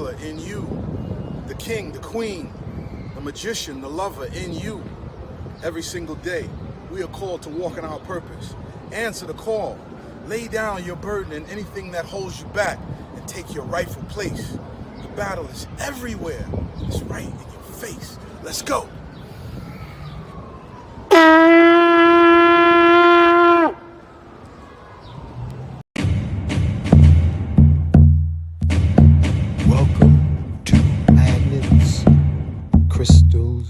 healer in you, the king, the queen, the magician, the lover in you. Every single day, we are called to walk in our purpose. Answer the call. Lay down your burden and anything that holds you back and take your rightful place. The battle is everywhere. It's right in your face. Let's go. Welcome to Magnets, Crystals,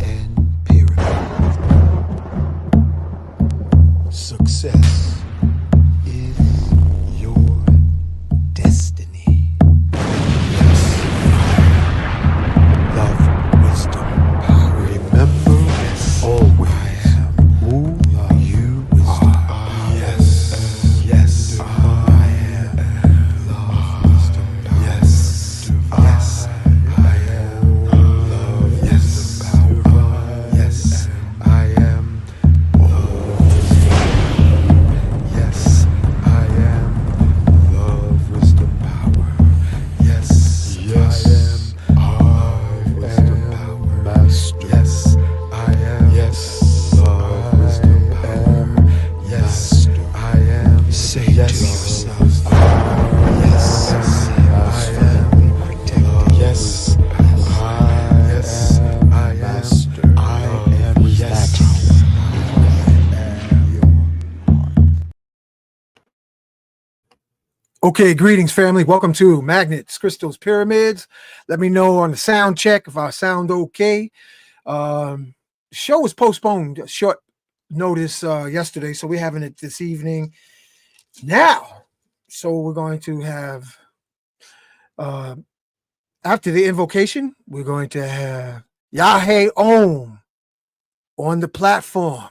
and Pyramids. Success is your destiny. Yes. Love, wisdom, power. Remember, yes, always who you are. Yes, yes, I am. Love, wisdom, power. Yes, yes, I am. Love, yes, power. Yes, I am. Yes, I am. Love, wisdom, power. Yes, yes, I am. Love, wisdom, power. Master. Yes, I am. Yes, love, wisdom, power. Yes, I am. Say yes to yourself. Yes, I am. Protected. Yes, I am. Master. I am. Yes, Okay, greetings, family. Welcome to Magnets, Crystals, Pyramids. Let me know on the sound check if I sound okay. The show was postponed short notice yesterday, so we're having it this evening now. So we're going to have, after the invocation, we're going to have Yahey Om on the platform.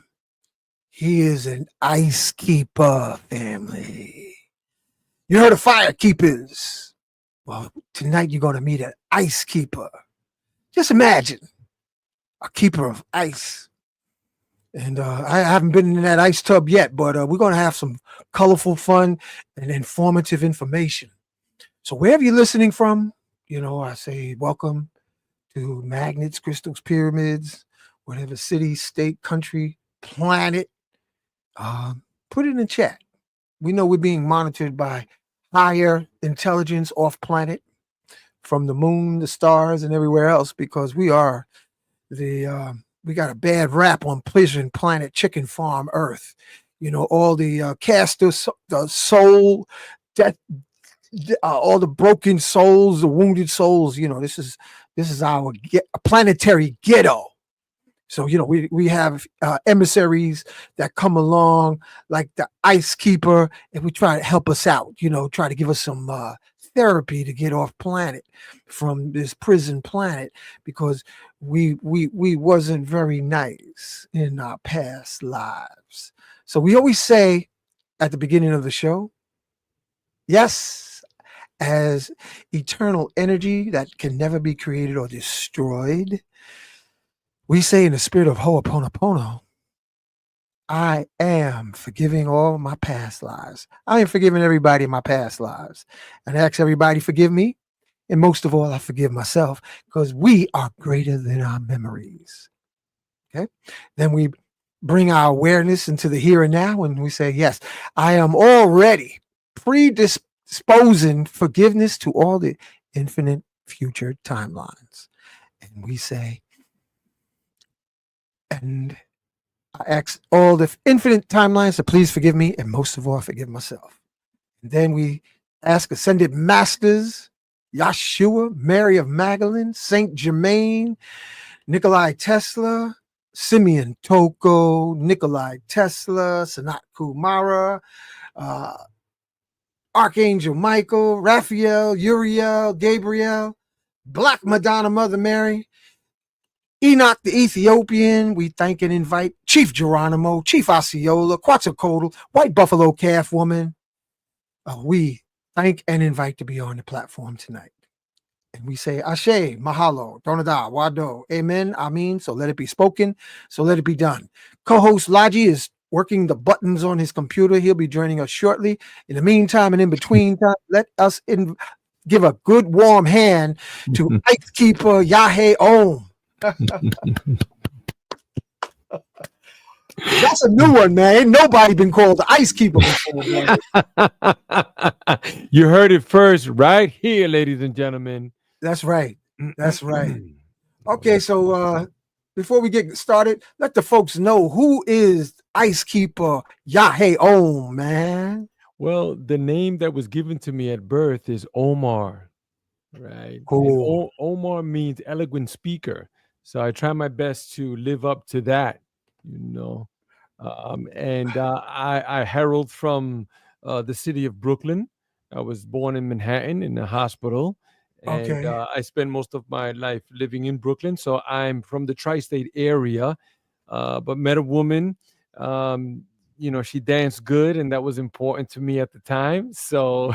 He is an ice keeper, family. You heard of fire keepers. Well, tonight you're going to meet an ice keeper. Just imagine a keeper of ice. And I haven't been in that ice tub yet, but we're going to have some colorful, fun, and informative information. So wherever you're listening from, I say welcome to Magnets, Crystals, Pyramids, whatever city, state, country, planet. Put it in the chat. We know we're being monitored by higher intelligence off planet from the moon, the stars, and everywhere else because we are we got a bad rap on Pleasant Planet Chicken Farm Earth. All the casters, the soul, death, all the broken souls, the wounded souls. This is our planetary ghetto. So, we have emissaries that come along like the ice keeper and we try to help us out, try to give us some therapy to get off planet from this prison planet because we wasn't very nice in our past lives. So we always say at the beginning of the show, yes, as eternal energy that can never be created or destroyed, we say in the spirit of Ho'oponopono, I am forgiving all my past lives. I am forgiving everybody in my past lives. And I ask everybody forgive me. And most of all, I forgive myself because we are greater than our memories. Okay. Then we bring our awareness into the here and now and we say, yes, I am already predisposing forgiveness to all the infinite future timelines. And we say, and I ask all the infinite timelines to please forgive me, and most of all, I forgive myself. And then we ask ascended masters, Yeshua, Mary of Magdalene, Saint Germain, Nikolai Tesla, Simeon Toko, Nikolai Tesla, Sanat Kumara, Archangel Michael, Raphael, Uriel, Gabriel, Black Madonna, Mother Mary, Enoch the Ethiopian, we thank and invite Chief Geronimo, Chief Osceola, Quetzalcoatl, White Buffalo Calf Woman. We thank and invite to be on the platform tonight. And we say, Ashe, Mahalo, Tonada, Wado, Amen, Amen. So let it be spoken, so let it be done. Co-host Laji is working the buttons on his computer. He'll be joining us shortly. In the meantime and in between time, let us give a good warm hand to Ice Keeper Yahe Om. That's a new one, man. Ain't nobody been called the Ice Keeper before, man. You heard it first right here, ladies and gentlemen. That's right. That's right. Okay, so before we get started, let the folks know who is Ice Keeper Yahe Om, man. Well, the name that was given to me at birth is Omar, right? Cool. And Omar means eloquent speaker. So I try my best to live up to that, you know. I herald from the city of Brooklyn. I was born in Manhattan in a hospital. And Okay. I spent most of my life living in Brooklyn. So I'm from the tri-state area, but met a woman. You know, she danced good, and that was important to me at the time. So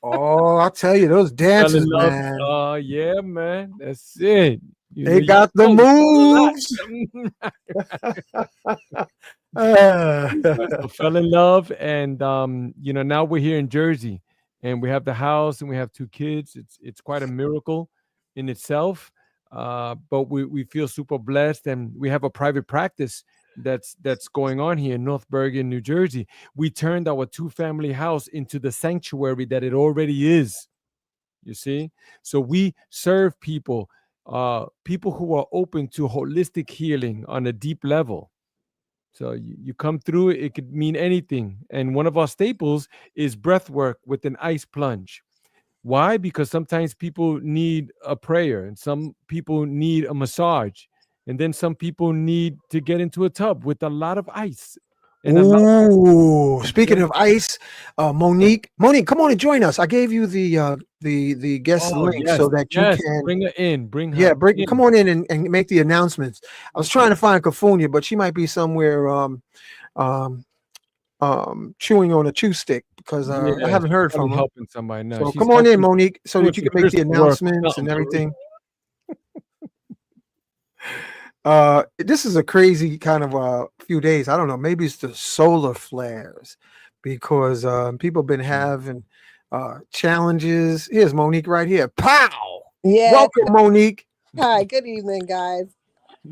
Oh, I'll tell you, those fell in dances, love. man. Yeah, man. That's it. You They know, got the moves. So fell in love, and you know, now we're here in Jersey, and we have the house, and we have 2 kids. It's quite a miracle in itself. But we feel super blessed, and we have a private practice that's going on here in North Bergen, New Jersey. We turned our 2-family house into the sanctuary that it already is. You see, so we serve people, people who are open to holistic healing on a deep level. So you come through, it could mean anything. And one of our staples is breath work with an ice plunge. Why? Because sometimes people need a prayer, and some people need a massage, and then some people need to get into a tub with a lot of ice. And a lot Ooh, speaking of ice, Monique, come on and join us. I gave you the guest link yes, so that you yes. can, Bring her in. Bring her yeah, in. come on in and make the announcements. I was trying to find Kafunia, but she might be somewhere chewing on a chew stick because I Yeah, haven't heard probably from her. helping somebody now. So She's come on in, helping Monique, so doing that you some can make the crystal work or announcements and something for real. everything. This is a crazy kind of few days. I don't know. Maybe it's the solar flares because people been having challenges. Here's Monique right here. Pow! Yeah. Welcome, Monique. Hi. Good evening, guys.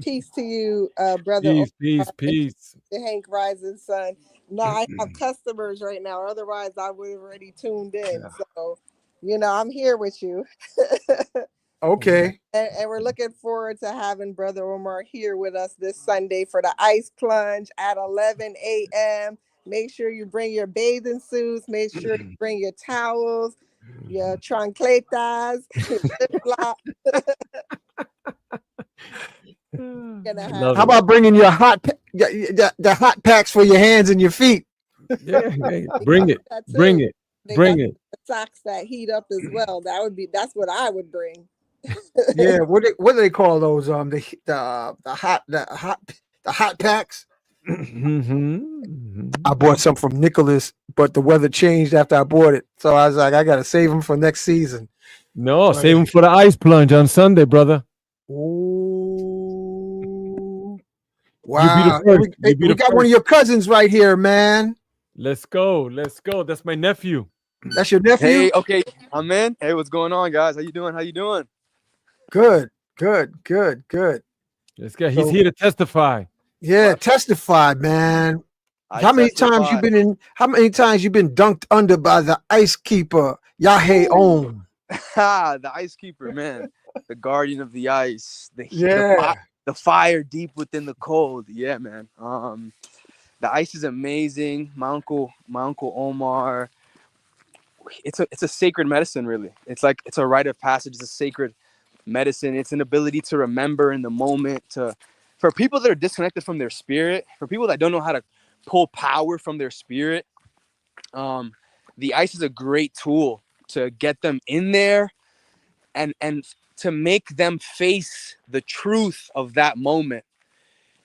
Peace to you, brother. Peace, Omar, peace, peace. the Hank Rising Sun. No, I have customers right now. Otherwise, I would have already tuned in. So, you know, I'm here with you. Okay. And we're looking forward to having Brother Omar here with us this Sunday for the ice plunge at 11 a.m. Make sure you bring your bathing suits. Make sure you bring your towels, your chancletas, your flip-flop. How about bringing your the hot packs for your hands and your feet? Yeah, hey, bring it. Bring it. They Bring got it. socks that heat up as well. That's what I would bring. Yeah, what do they call those? The hot packs. I bought some from Nicholas, but the weather changed after I bought it, so I was like, I gotta save them for next season. No, save them for the ice plunge on Sunday, brother. Ooh. Wow. You We got one of your cousins right here, man. Let's go. Let's go. That's my nephew. That's your nephew? Hey, okay, I'm in. Hey, what's going on, guys? How you doing? How you doing? Good. Let's go. He's here to testify. Yeah, testify, man. How many times you been dunked under by the ice keeper, Yahe Om? The ice keeper, man. The guardian of the ice. The fire deep within the cold. Yeah, man. The ice is amazing. My uncle Omar. It's a sacred medicine, really. It's a rite of passage. It's a sacred medicine. It's an ability to remember in the moment, for people that are disconnected from their spirit, for people that don't know how to pull power from their spirit. The ice is a great tool to get them in there and to make them face the truth of that moment.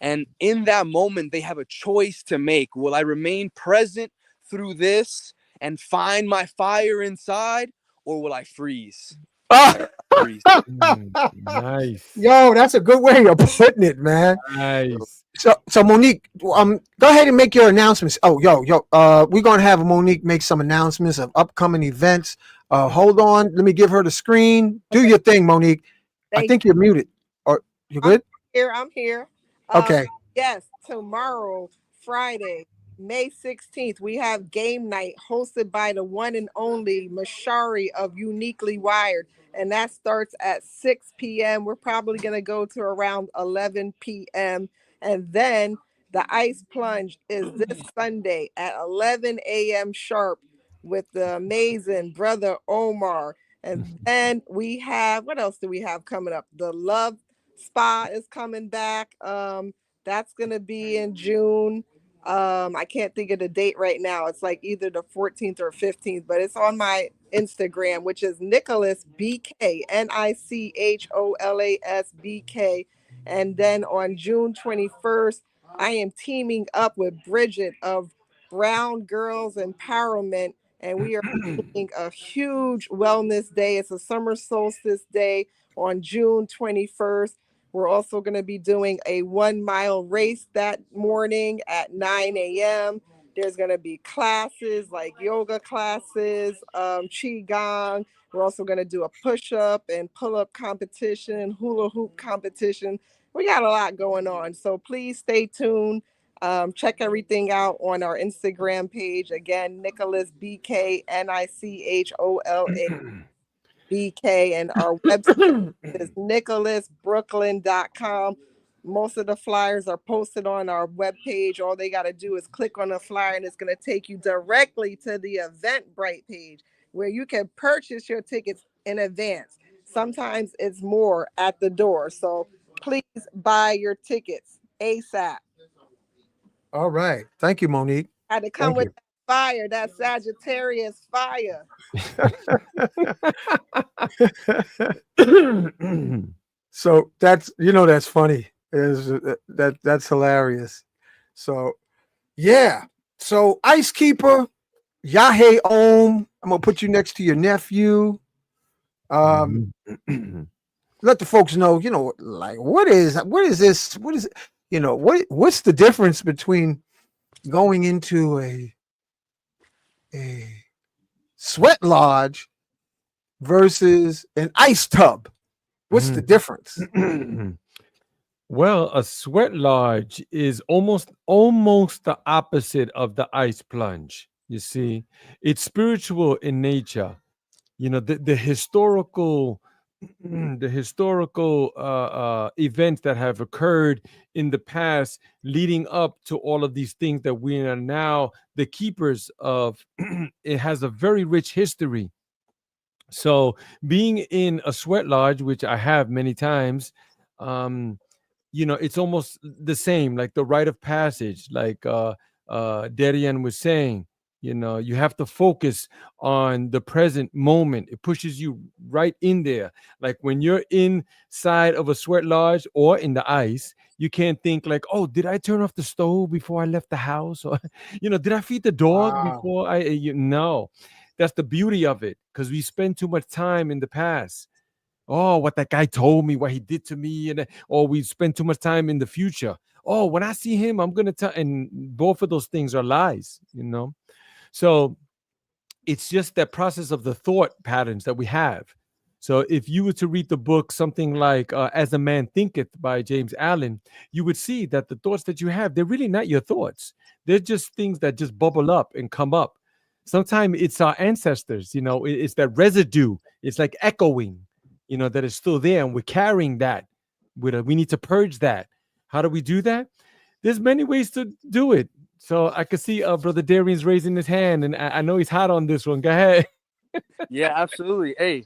And in that moment, they have a choice to make. Will I remain present through this and find my fire inside, or will I freeze? Nice. Yo, that's a good way of putting it, man. Nice. So Monique, go ahead and make your announcements. Oh, we're gonna have Monique make some announcements of upcoming events. Hold on. Let me give her the screen. Do your thing, Monique. I Thank think you're muted. Or you I'm good? here. I'm here. Um, Okay. yes, tomorrow, Friday, May 16th, we have game night hosted by the one and only Mashari of Uniquely Wired. And that starts at 6 p.m. We're probably going to go to around 11 p.m. And then the ice plunge is this Sunday at 11 a.m. sharp with the amazing brother Omar. And then we have, what else do we have coming up? The Love Spa is coming back. That's gonna be in June. I can't think of the date right now. It's like either the 14th or 15th, but it's on my Instagram, which is Nicholas BK, NiCholasBK. And then on June 21st, I am teaming up with Bridget of Brown Girls Empowerment, and we are doing a huge wellness day. It's a summer solstice day on June 21st. We're also going to be doing a 1 mile race that morning at 9 a.m. There's going to be classes like yoga classes, qigong. We're also going to do a push-up and pull-up competition, hula hoop competition. We got a lot going on. So please stay tuned. Check everything out on our Instagram page. Again, Nicholas BK, NiCholasBK, and our website is nicholasbrooklyn.com. Most of the flyers are posted on our webpage. All they got to do is click on the flyer, and it's going to take you directly to the Eventbrite page where you can purchase your tickets in advance. Sometimes it's more at the door. So please buy your tickets ASAP. All right. Thank you, Monique. Had to come Thank with you. that fire, that Sagittarius fire. So that's that's funny. That's hilarious. So yeah. So Ice Keeper, Yahey Om. I'm gonna put you next to your nephew. Let the folks know, like what is this? What is what's the difference between going into a sweat lodge versus an ice tub? What's the difference? Well, a sweat lodge is almost the opposite of the ice plunge. You see, it's spiritual in nature. The historical events that have occurred in the past leading up to all of these things that we are now the keepers of. It has a very rich history. So being in a sweat lodge, which I have many times, it's almost the same, like the rite of passage, like Darian was saying. You have to focus on the present moment. It pushes you right in there. Like when you're inside of a sweat lodge or in the ice, you can't think like, oh, did I turn off the stove before I left the house? Or, did I feed the dog Wow. before no. That's the beauty of it, because we spend too much time in the past. Oh, what that guy told me, what he did to me, or we spend too much time in the future. Oh, when I see him, I'm gonna tell. And both of those things are lies, So it's just that process of the thought patterns that we have. So if you were to read the book, something like As a Man Thinketh by James Allen, you would see that the thoughts that you have, they're really not your thoughts. They're just things that just bubble up and come up. Sometimes it's our ancestors, it's that residue. It's like echoing, that is still there, and we're carrying that. We need to purge that. How do we do that? There's many ways to do it. So I could see Brother Darian's raising his hand, and I know he's hot on this one. Go ahead. Yeah, absolutely. Hey,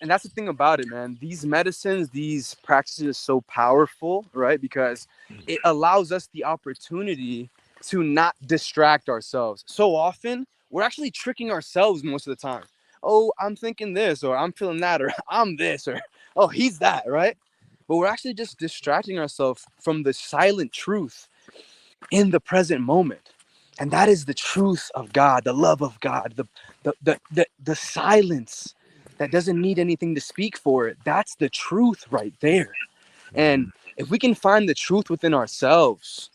and that's the thing about it, man. These medicines, these practices are so powerful, right? Because it allows us the opportunity to not distract ourselves. So often, we're actually tricking ourselves most of the time. Oh, I'm thinking this, or I'm feeling that, or I'm this, or oh, he's that, right? But we're actually just distracting ourselves from the silent truth in the present moment. And that is the truth of God, the love of God, the silence that doesn't need anything to speak for it. That's the truth right there. And if we can find the truth within ourselves,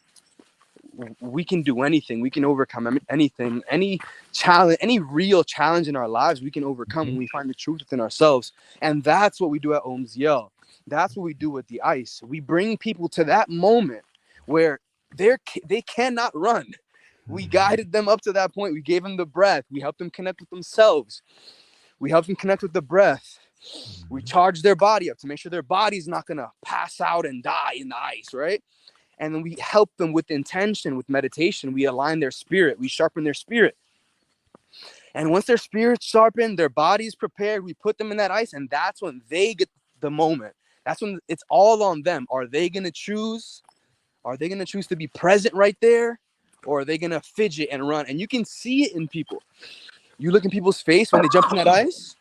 we can do anything. We can overcome anything, any challenge, any real challenge in our lives we can overcome when we find the truth within ourselves. And that's what we do at Omziel. That's what we do with the ice. We bring people to that moment where they cannot run. We guided them up to that point. We gave them the breath. We helped them connect with themselves. We helped them connect with the breath. We charge their body up to make sure their body's not going to pass out and die in the ice, right? And then we help them with intention, with meditation. We align their spirit. We sharpen their spirit. And once their spirit's sharpened, their body's prepared, we put them in that ice, and that's when they get the moment. That's when it's all on them. Are they going to choose? Are they going to choose to be present right there? Or are they going to fidget and run? And you can see it in people. You look in people's face when they jump in that ice,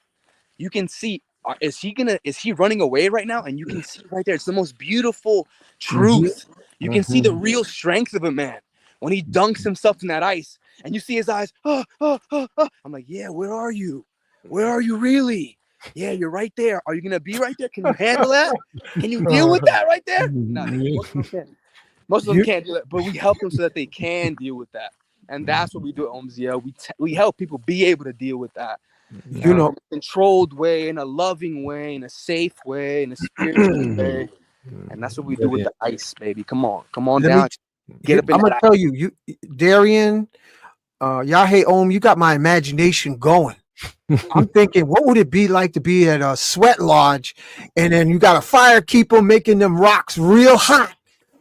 you can see, is he running away right now? And you can see right there. It's the most beautiful truth. You can see the real strength of a man when he dunks himself in that ice and you see his eyes. Oh. I'm like, yeah, where are you? Where are you really? Yeah, you're right there. Are you going to be right there? Can you handle that? Can you deal with that right there? No, most of them can't do that, but we help them so that they can deal with that. And that's what we do at Omziel. We help people be able to deal with that. In a controlled way, in a loving way, in a safe way, in a spiritual way. And that's what we do with the ice, baby. Come on down. Get up in I'm gonna tell you, Darian, Yahe Om, you got my imagination going. I'm thinking, what would it be like to be at a sweat lodge, and then you got a fire keeper making them rocks real hot,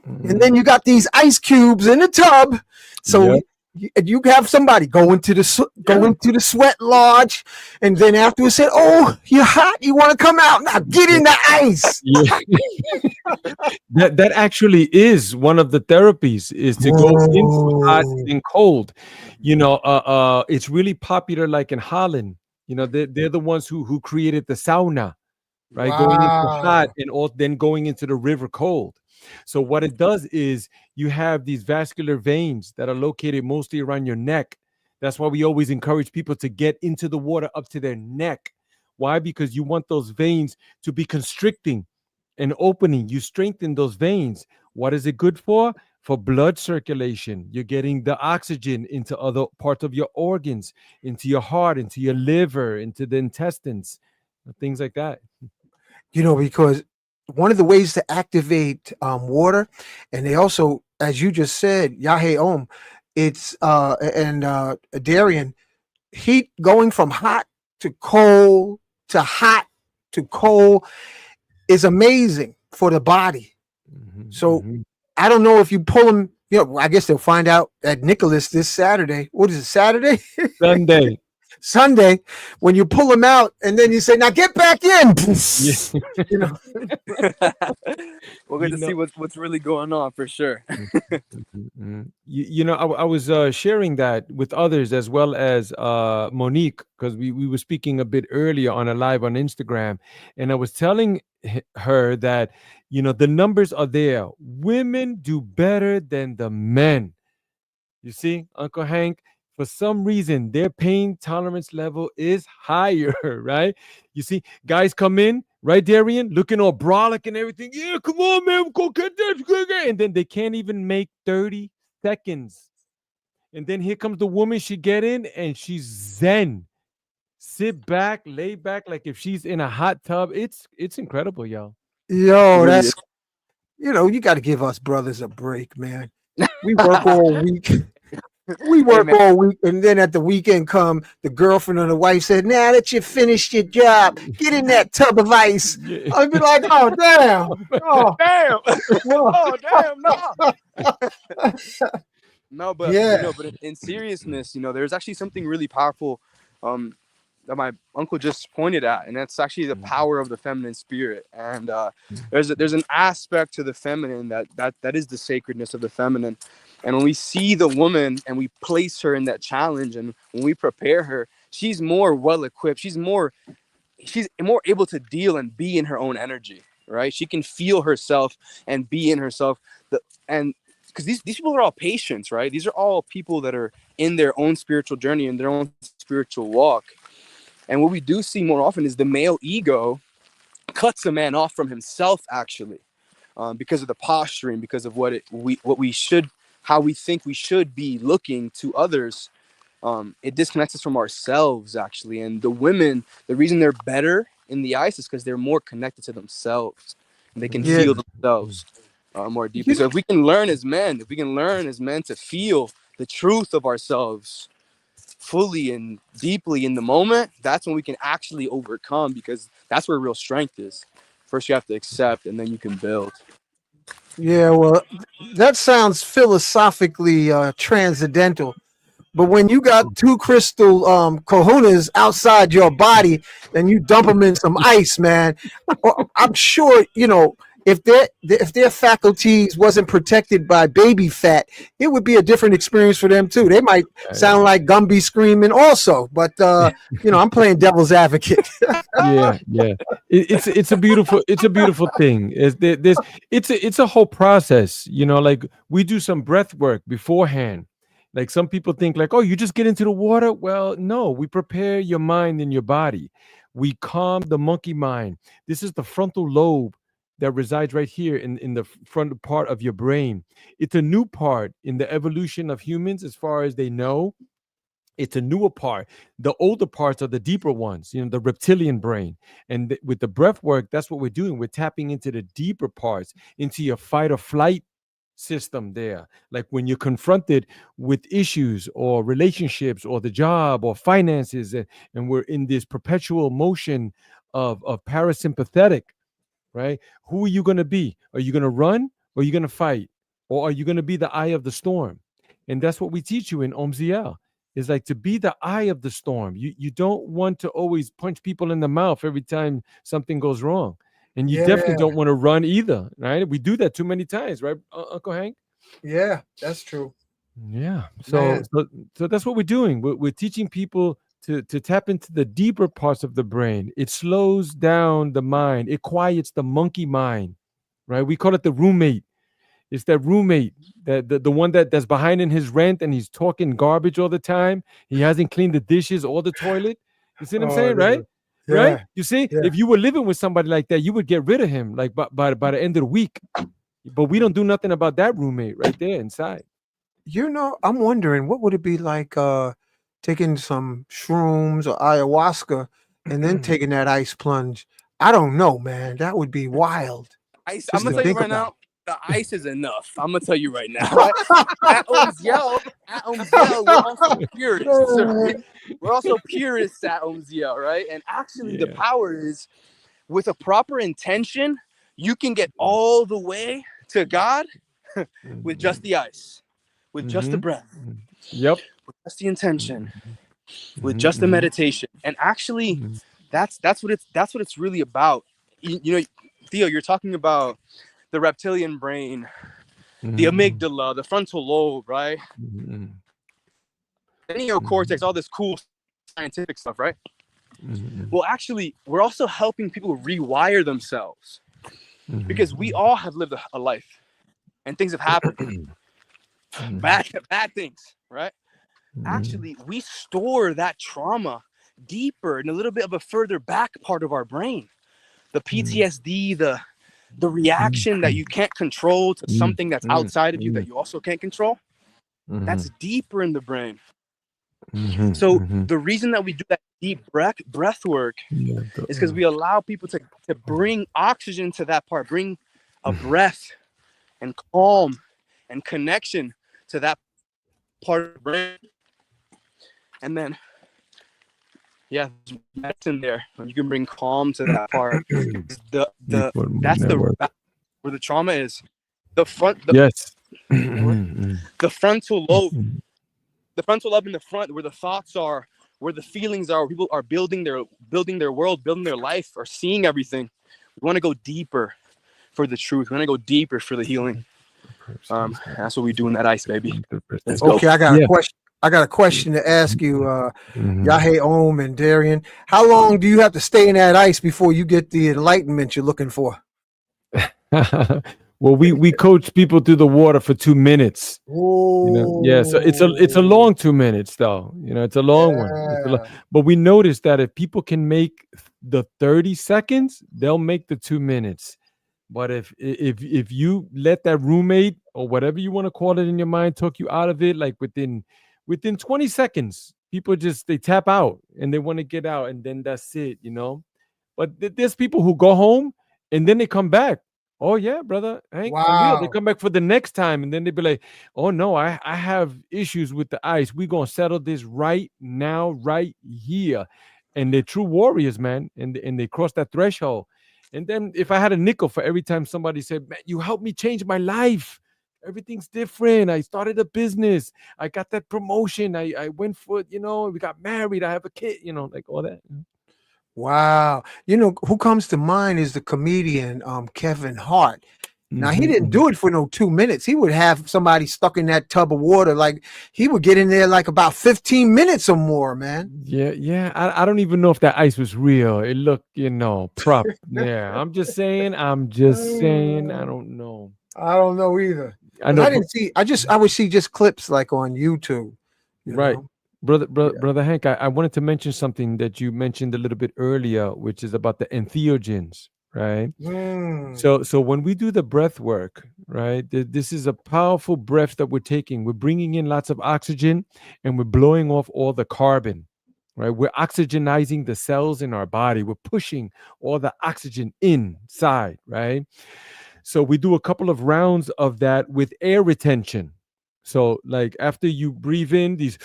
and then you got these ice cubes in the tub. So you have somebody go into the sweat lodge, and then afterwards said, "Oh, you're hot. You want to come out? Now get in the ice." That actually is one of the therapies, is to go into hot and cold. It's really popular, like in Holland. They're the ones who created the sauna, right? Wow. Going into hot and then going into the river cold. So what it does is you have these vascular veins that are located mostly around your neck. That's why we always encourage people to get into the water up to their neck. Why? Because you want those veins to be constricting and opening. You strengthen those veins. What is it good for? For blood circulation. You're getting the oxygen into other parts of your organs, into your heart, into your liver, into the intestines, things like that. Because one of the ways to activate water, and they also, as you just said, Yahey Om, it's Darian, heat going from hot to cold to hot to cold is amazing for the body. So I don't know if you pull them, I guess they'll find out at Nicholas this Saturday. What is it, Saturday? Sunday, when you pull them out and then you say, "Now get back in." We're going to see what's really going on for sure. I was sharing that with others, as well as Monique, because we were speaking a bit earlier on a live on Instagram, and I was telling her that the numbers are there. Women do better than the men. You see, Uncle Hank, for some reason, their pain tolerance level is higher, right? You see, guys come in, right, Darian, looking all brolic and everything. Yeah, come on, man, go get that. And then they can't even make 30 seconds. And then here comes the woman. She get in and she's zen. Sit back, lay back, like if she's in a hot tub. It's incredible, y'all. That's, you got to give us brothers a break, man. We work all week. All week, and then at the weekend come, the girlfriend or the wife said, "Now that you finished your job, get in that tub of ice." I'd be like, "Oh, damn. Oh, damn. Oh, damn, no." No, but but in seriousness, there's actually something really powerful that my uncle just pointed at, and that's actually the power of the feminine spirit. And there's an aspect to the feminine that is the sacredness of the feminine. And when we see the woman and we place her in that challenge, and when we prepare her, she's more well equipped. She's more able to deal and be in her own energy, right? She can feel herself and be in herself. And because these people are all patients, right? These are all people that are in their own spiritual journey, in their own spiritual walk. And what we do see more often is the male ego cuts a man off from himself, actually, because of the posturing, because of what we should how we think we should be looking to others, it disconnects us from ourselves, actually. And the women, the reason they're better in the ice is because they're more connected to themselves, and they can Yeah. feel themselves more deeply. You So if we can learn as men, to feel the truth of ourselves fully and deeply in the moment, that's when we can actually overcome, because that's where real strength is. First you have to accept, and then you can build. Yeah, well, that sounds philosophically transcendental. But when you got two crystal kahunas outside your body, then you dump them in some ice, man. I'm sure if their faculties wasn't protected by baby fat, it would be a different experience for them too. They might sound like Gumby screaming also. But I'm playing devil's advocate. Yeah, yeah. It's a beautiful thing. It's a whole process. Like we do some breath work beforehand. Like some people think like, oh, you just get into the water. Well, no, we prepare your mind and your body. We calm the monkey mind. This is the frontal lobe that resides right here in the front part of your brain. It's a new part in the evolution of humans as far as they know. It's a newer part. The older parts are the deeper ones, the reptilian brain. And with the breath work, that's what we're doing. We're tapping into the deeper parts, into your fight or flight system there. Like when you're confronted with issues or relationships or the job or finances, and we're in this perpetual motion of parasympathetic, right? Who are you going to be? Are you going to run, or are you going to fight? Or are you going to be the eye of the storm? And that's what we teach you in Omziel. Is like to be the eye of the storm. You don't want to always punch people in the mouth every time something goes wrong. And you definitely don't want to run either, right? We do that too many times, right, Uncle Hank? Yeah, that's true. Yeah. So that's what we're doing. We're teaching people to tap into the deeper parts of the brain. It slows down the mind. It quiets the monkey mind, right? We call it the roommate. It's that roommate, the one that's behind in his rent and he's talking garbage all the time. He hasn't cleaned the dishes or the toilet. You see what I'm saying, right? Yeah. Right? You see, Yeah. if you were living with somebody like that, you would get rid of him like by the end of the week. But we don't do nothing about that roommate right there inside. I'm wondering what would it be like taking some shrooms or ayahuasca and then taking that ice plunge. I don't know, man. That would be wild. I'm gonna tell you right now, the ice is enough. I'm gonna tell you right now. At Omziel, we're also purists. Right? We're also purists at Omziel, right? And actually, the power is, with a proper intention, you can get all the way to God with just the ice, with just the breath. Yep. With just the intention, with just the meditation. And actually, that's what it's really about. Theo, you're talking about the reptilian brain, the amygdala, the frontal lobe, right? The neocortex, all this cool scientific stuff, right? Well, actually, we're also helping people rewire themselves, because we all have lived a life, and things have happened, bad things, right? Actually, we store that trauma deeper in a little bit of a further back part of our brain. The PTSD, the reaction that you can't control to something that's outside of you that you also can't control, that's deeper in the brain. So the reason that we do that deep breath work is because we allow people to bring oxygen to that part, bring a breath and calm and connection to that part of the brain. And then, that's in there. You can bring calm to that part. That's where the trauma is. The frontal lobe. The frontal lobe in the front, where the thoughts are, where the feelings are, where people are building their world, building their life, or seeing everything. We want to go deeper for the truth. We want to go deeper for the healing. That's what we do in that ice, baby. Let's go. Okay, I got a question. I got a question to ask you, Yahey Om and Darian. How long do you have to stay in that ice before you get the enlightenment you're looking for? Well, we coach people through the water for 2 minutes. So it's a long 2 minutes though. It's a long one. But we noticed that if people can make the 30 seconds, they'll make the 2 minutes. But if you let that roommate or whatever you want to call it in your mind talk you out of it, like within 20 seconds, people just they tap out and they want to get out, and then that's it, you know. But there's people who go home and then they come back. Oh yeah, brother Hank, for real. They Wow. come back for the next time, and then they be like, "Oh no, I have issues with the ice. We gonna settle this right now, right here." And they're true warriors, man, and they cross that threshold. And then if I had a nickel for every time somebody said, "Man, you helped me change my life. Everything's different. I started a business. I got that promotion. I went for, we got married. I have a kid, like all that." Wow. You know, who comes to mind is the comedian Kevin Hart. Now he didn't Mhm. do it for no 2 minutes. He would have somebody stuck in that tub of water. Like he would get in there like about 15 minutes or more, man. Yeah, yeah. I don't even know if that ice was real. It looked, prop. Yeah. I'm just saying. I don't know. I don't know either. I Because know, I didn't see, I would see just clips like on YouTube, you right. know. Yeah. Brother Hank, I wanted to mention something that you mentioned a little bit earlier, which is about the entheogens, right? Mm. So when we do the breath work, right, this is a powerful breath that we're taking. We're bringing in lots of oxygen and we're blowing off all the carbon, right? We're oxygenizing the cells in our body. We're pushing all the oxygen inside, right? So we do a couple of rounds of that with air retention. So like after you breathe in these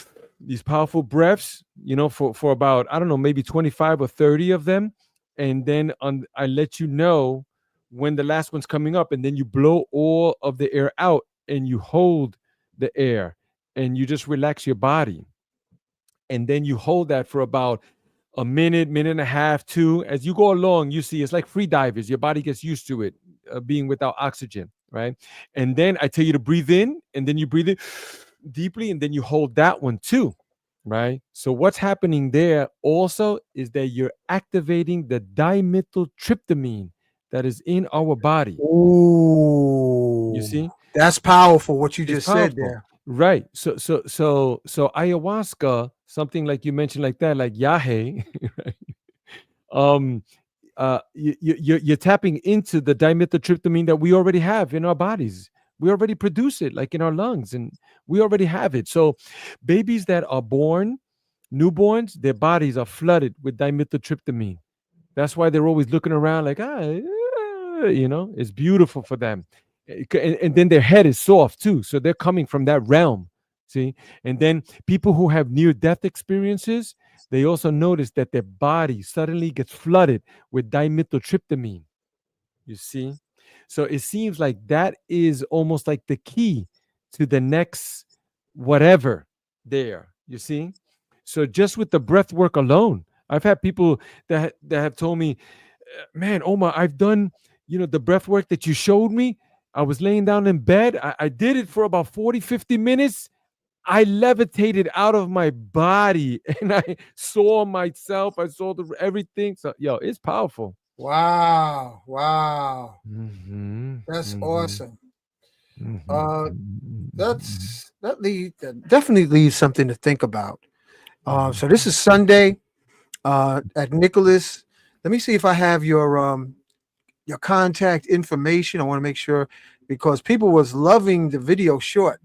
powerful breaths, for about, I don't know, maybe 25 or 30 of them, and then I let you know when the last one's coming up, and then you blow all of the air out and you hold the air and you just relax your body. And then you hold that for about a minute, minute and a half, two. As you go along, you see it's like free divers. Your body gets used to it, being without oxygen, right? And then I tell you to breathe in, and then you breathe in deeply, and then you hold that one too, right? So what's happening there also is that you're activating the dimethyltryptamine that is in our body. You Ooh. see, That's powerful what you it's just said powerful, there. right? So ayahuasca, something like you mentioned, like that, like Yahe, right? um you're tapping into the dimethyltryptamine that we already have in our bodies. We already produce it, like in our lungs, and we already have it. So babies that are born, newborns, their bodies are flooded with dimethyltryptamine. That's why they're always looking around like, it's beautiful for them. And then their head is soft too. So they're coming from that realm. See? And then people who have near death experiences, they also notice that their body suddenly gets flooded with dimethyltryptamine. You see? So it seems like that is almost like the key to the next whatever there. You see? So just with the breath work alone, I've had people that have told me, man, Omar, I've done, the breath work that you showed me. I was laying down in bed. I did it for about 40, 50 minutes. I levitated out of my body and I saw myself. I saw everything. So, yo, it's powerful. Wow. Wow. Mm-hmm, That's mm-hmm, awesome. mm-hmm, Uh mm-hmm, that definitely leaves something to think about. mm-hmm. So this is Sunday at Nicholas. Let me see if I have your contact information. I want to make sure because people was loving the video short,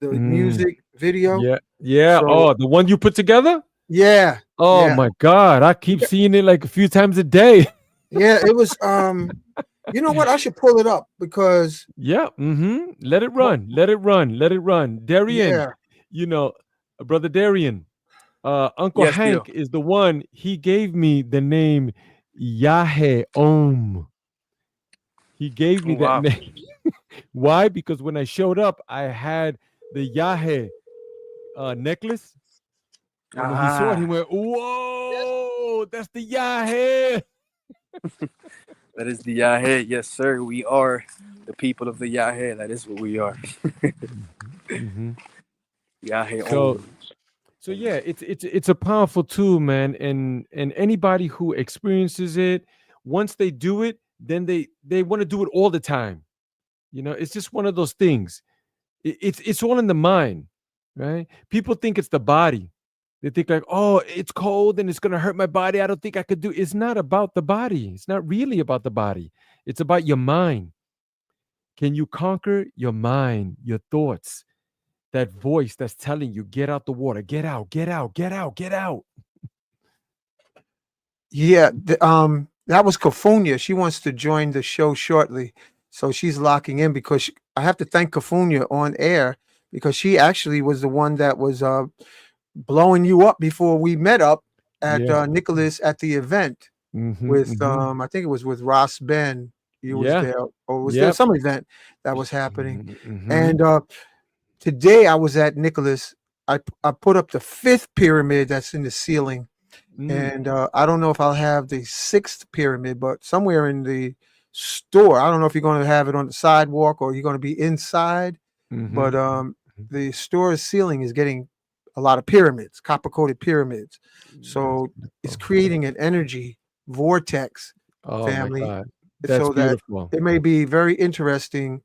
the Mm, music video. yeah, yeah. So Oh, the one you put together? yeah, Oh yeah, my God. I keep seeing it like a few times a day. yeah. It was you know what? I should pull it up because Yeah. Let it ho- run. Let it run. Let it run. Darian, yeah. you know, brother Darian, Uncle Yes, Theo. Hank is the one. He gave me the name Yahe Om. He gave Oh, me that wow. name. Why? Because when I showed up, I had the Yahe necklace. And when he saw it, he Ah, went, "Whoa, that's the Yahe." that is the Yahey. Yes, sir. We are the people of the Yahey. That is what we are. Hmm. Yahey So Om. So yeah, it's a powerful tool, man, and anybody who experiences it, once they do it, then they want to do it all the time. It's just one of those things. It's all in the mind, right? People think it's the body. They think like, oh, it's cold and it's gonna hurt my body. I don't think I could do. It's not about the body. It's not really about the body. It's about your mind. Can you conquer your mind, your thoughts, that voice that's telling you, get out the water, get out, get out, get out, get out. Yeah, that was Kafunya. She wants to join the show shortly, so she's locking in because I have to thank Kafunya on air because she actually was the one that was blowing you up before we met up at Yeah. Nicholas at the event with I think it was with Ross Ben. You was Yeah. there, or was there Yep. some event that was happening? Mhm. And today I was at Nicholas. I put up the 5th pyramid that's in the ceiling. And I don't know if I'll have the 6th pyramid, but somewhere in the store. I don't know if you're going to have it on the sidewalk or you're going to be inside. But the store's ceiling is getting a lot of pyramids, copper coated pyramids. So it's creating an energy vortex, Oh family. my God. That's So that beautiful. it may be very interesting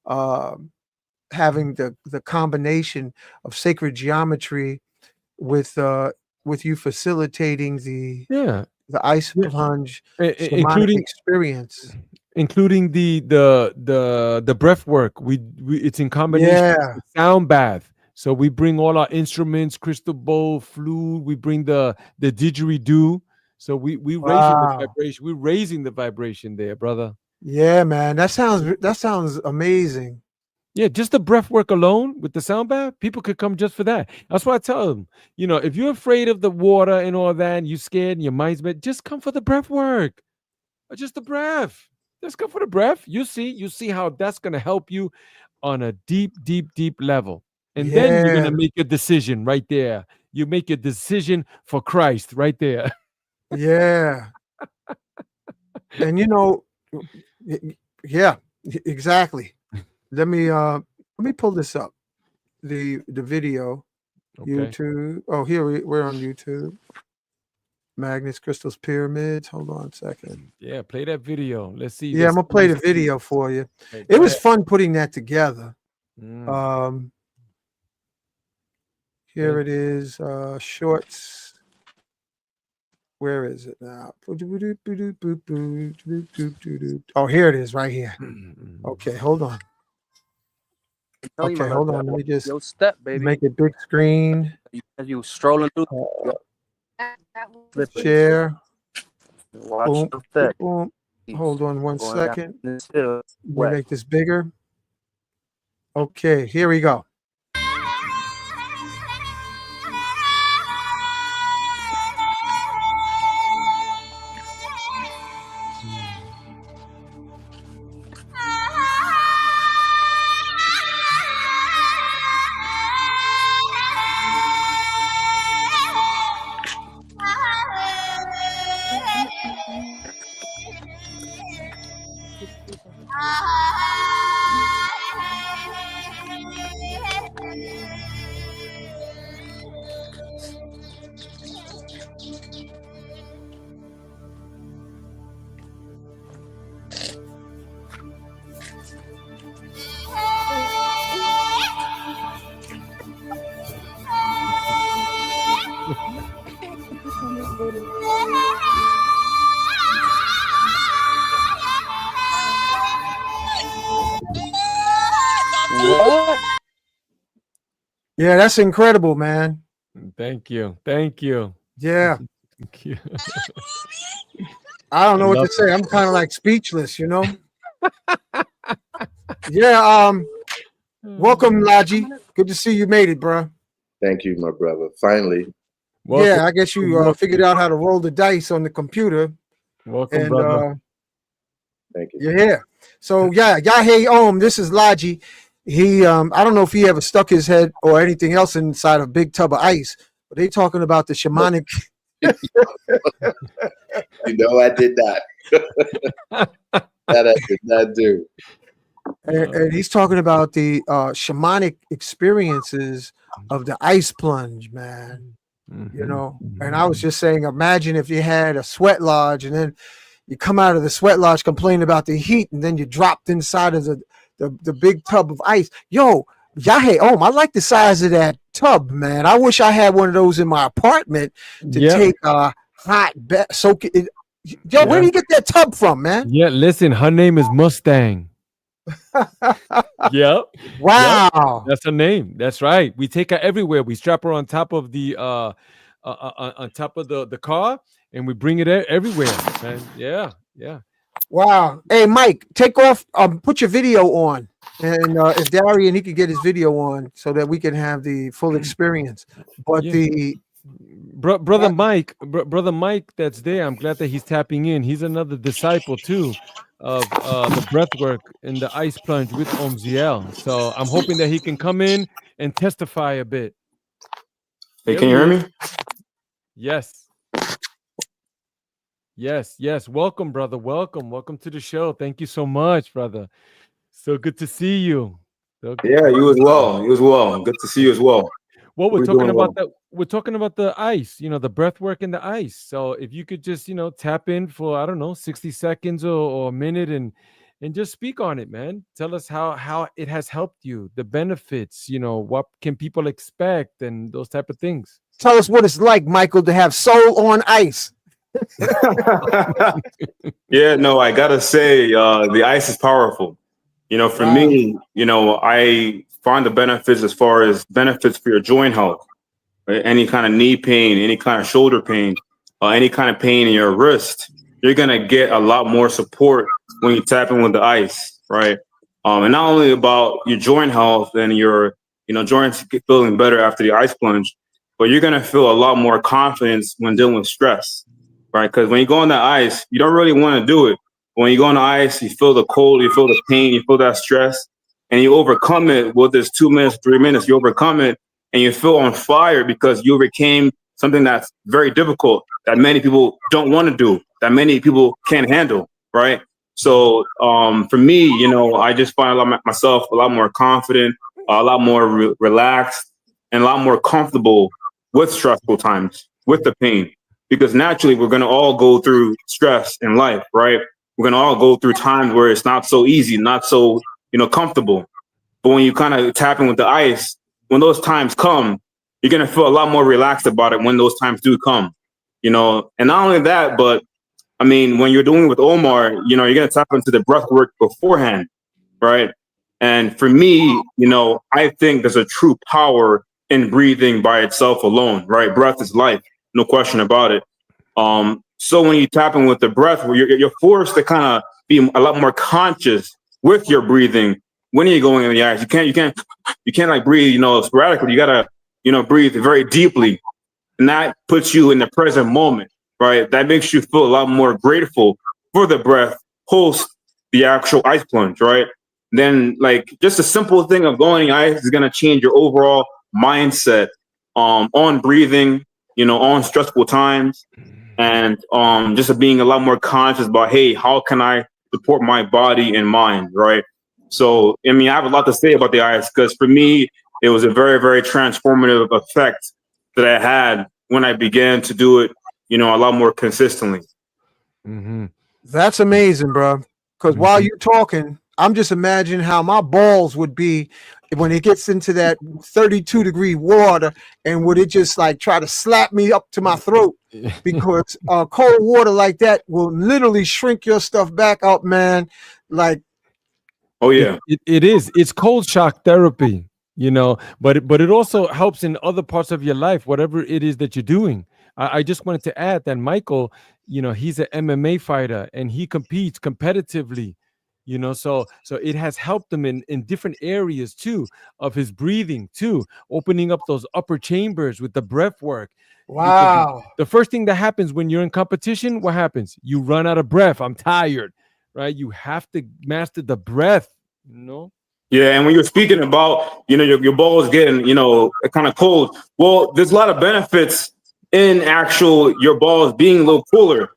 having the combination of sacred geometry with you facilitating the Yeah. ice Yeah. plunge shamanic Including experience. the breath work. It's in combination Yeah, with the sound bath. So we bring all our instruments, crystal bowl, flute. We bring the didgeridoo. So we raising the wow. vibration. We're raising the vibration there, brother. Yeah, man, that sounds amazing. Yeah, just the breath work alone with the sound bath, people could come just for that. That's why I tell them, if you're afraid of the water and all that, and you're scared and your mind's bad, just come for the breath work. Or just the breath. Just come for the breath. You see how that's gonna help you on a deep, deep, deep level. And then you're Yeah, gonna make your decision right there. You make your decision for Christ right there. yeah, and yeah, exactly. Let me pull this up. The video, Okay. YouTube. Oh, here we're on YouTube. Magnets, crystals, pyramids. Hold on a second. Yeah, play that video. Let's see. Yeah, I'm gonna play the video for you. Okay, It go was ahead. fun putting that together. Mm, Here thank- it is. Shorts. Where is it now? Oh, here it is, right here. Okay, hold on. Tell you Okay, about hold that. on. Let me just Yo, step, baby. make it big screen. As you strolling through slippers. Share. Watch Boom, your step. boom. Hold on one Going down second. this hill. Let me Wet. make this bigger. Okay, here we go. What? Yeah, that's incredible, man. Thank you. Thank you. Yeah, Thank you. I don't know what love to say. I'm kind of like speechless, Yeah, welcome, Laji. Good to see you made it, bro. Thank you, my brother. Finally. Welcome, Yeah, I guess you figured out how to roll the dice on the computer, welcome, and brother. Thank you. you're here. So yeah, Yahey Om. This is Laji. He, I don't know if he ever stuck his head or anything else inside a big tub of ice, but they talking about the shamanic. You know, I did not. That I did not do. And he's talking about the shamanic experiences of the ice plunge, man. And I was just saying, imagine if you had a sweat lodge and then you come out of the sweat lodge complaining about the heat and then you dropped inside of the big tub of ice. Yo, Yahey Om, I like the size of that tub, man. I wish I had one of those in my apartment to Yeah. take a hot soak it. Yo, where do you get that tub from, man? Yeah, listen, her name is Mustang. Yep. Wow. That's her name. That's right. We take her everywhere. We strap her on top of the on top of the car, and we bring it everywhere, man. Yeah. Wow. Hey, Mike, take off, put your video on. And if Darian, he could get his video on so that we can have the full experience. But Yeah. Brother Mike, that's there. I'm glad that he's tapping in. He's another disciple too of the breath work and the ice plunge with Omziel. So I'm hoping that he can come in and testify a bit. Hey, can you hear me? Yes. Welcome, brother. Welcome to the show. Thank you so much, brother. So good to see you. Yeah, you as well. Good to see you as well. Well, we're talking about that. We're talking about the ice, the breath work in the ice. So if you could just, tap in for, I don't know, 60 seconds or a minute and just speak on it, man. Tell us how it has helped you, the benefits, what can people expect and those type of things. Tell us what it's like, Michael, to have soul on ice. Yeah, no, I gotta say, the ice is powerful. For me, I find the benefits as far as benefits for your joint health, right? Any kind of knee pain, any kind of shoulder pain, any kind of pain in your wrist, you're gonna get a lot more support when you tap in with the ice, right? And not only about your joint health and your, joints feeling better after the ice plunge, but you're gonna feel a lot more confidence when dealing with stress, right? Because when you go on the ice, you don't really want to do it. When you go on the ice, you feel the cold, you feel the pain, you feel that stress, and you overcome it with this 2 minutes, 3 minutes. You overcome it, and you feel on fire because you overcame something that's very difficult that many people don't want to do, that many people can't handle, right? So for me, I just find myself a lot more confident, a lot more relaxed, and a lot more comfortable with stressful times, with the pain, because naturally we're going to all go through stress in life, right? We're going to all go through times where it's not so easy, not so, comfortable. But when you kind of tap in with the ice, when those times come, you're going to feel a lot more relaxed about it when those times do come, and not only that, but I mean, when you're doing it with Omar, you're going to tap into the breath work beforehand, right? And for me, I think there's a true power in breathing by itself alone, right? Breath is life, no question about it. So when you tap in with the breath, where you're forced to kind of be a lot more conscious with your breathing when you're going in the ice. You can't like breathe, sporadically. You gotta, breathe very deeply, and that puts you in the present moment, right? That makes you feel a lot more grateful for the breath post the actual ice plunge, right? Then, like, just a simple thing of going in the ice is gonna change your overall mindset on breathing, on stressful times. And just being a lot more conscious about, hey, how can I support my body and mind, right? So, I mean, I have a lot to say about the ice because for me, it was a very, very transformative effect that I had when I began to do it, a lot more consistently. Mm-hmm. That's amazing, bro. Because while you're talking, I'm just imagining how my balls would be when it gets into that 32-degree water, and would it just like try to slap me up to my throat, because cold water like that will literally shrink your stuff back up, man. Like, oh yeah, it is. It's cold shock therapy, but it also helps in other parts of your life, whatever it is that you're doing. I just wanted to add that Michael, he's an MMA fighter and he competes competitively. So it has helped him in different areas too of his breathing too, opening up those upper chambers with the breath work. wow. The first thing that happens when you're in competition, what happens? You run out of breath. I'm tired, right? You have to master the breath, Yeah, and when you're speaking about, your balls getting, kind of cold, well, there's a lot of benefits in your balls being a little cooler.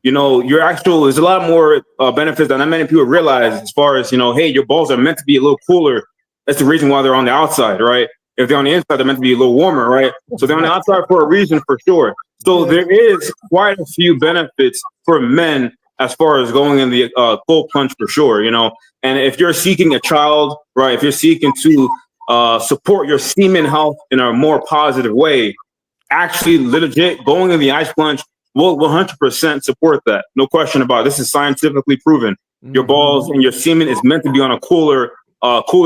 There's a lot more benefits than not many people realize as far as, hey, your balls are meant to be a little cooler. That's the reason why they're on the outside, right? If they're on the inside, they're meant to be a little warmer, right? So they're on the outside for a reason, for sure. So there is quite a few benefits for men as far as going in the cold plunge, for sure, And if you're seeking a child, right, if you're seeking to support your semen health in a more positive way, actually legit going in the ice plunge will 100% support that. No question about it. This is scientifically proven. Your balls and your semen is meant to be on a cooler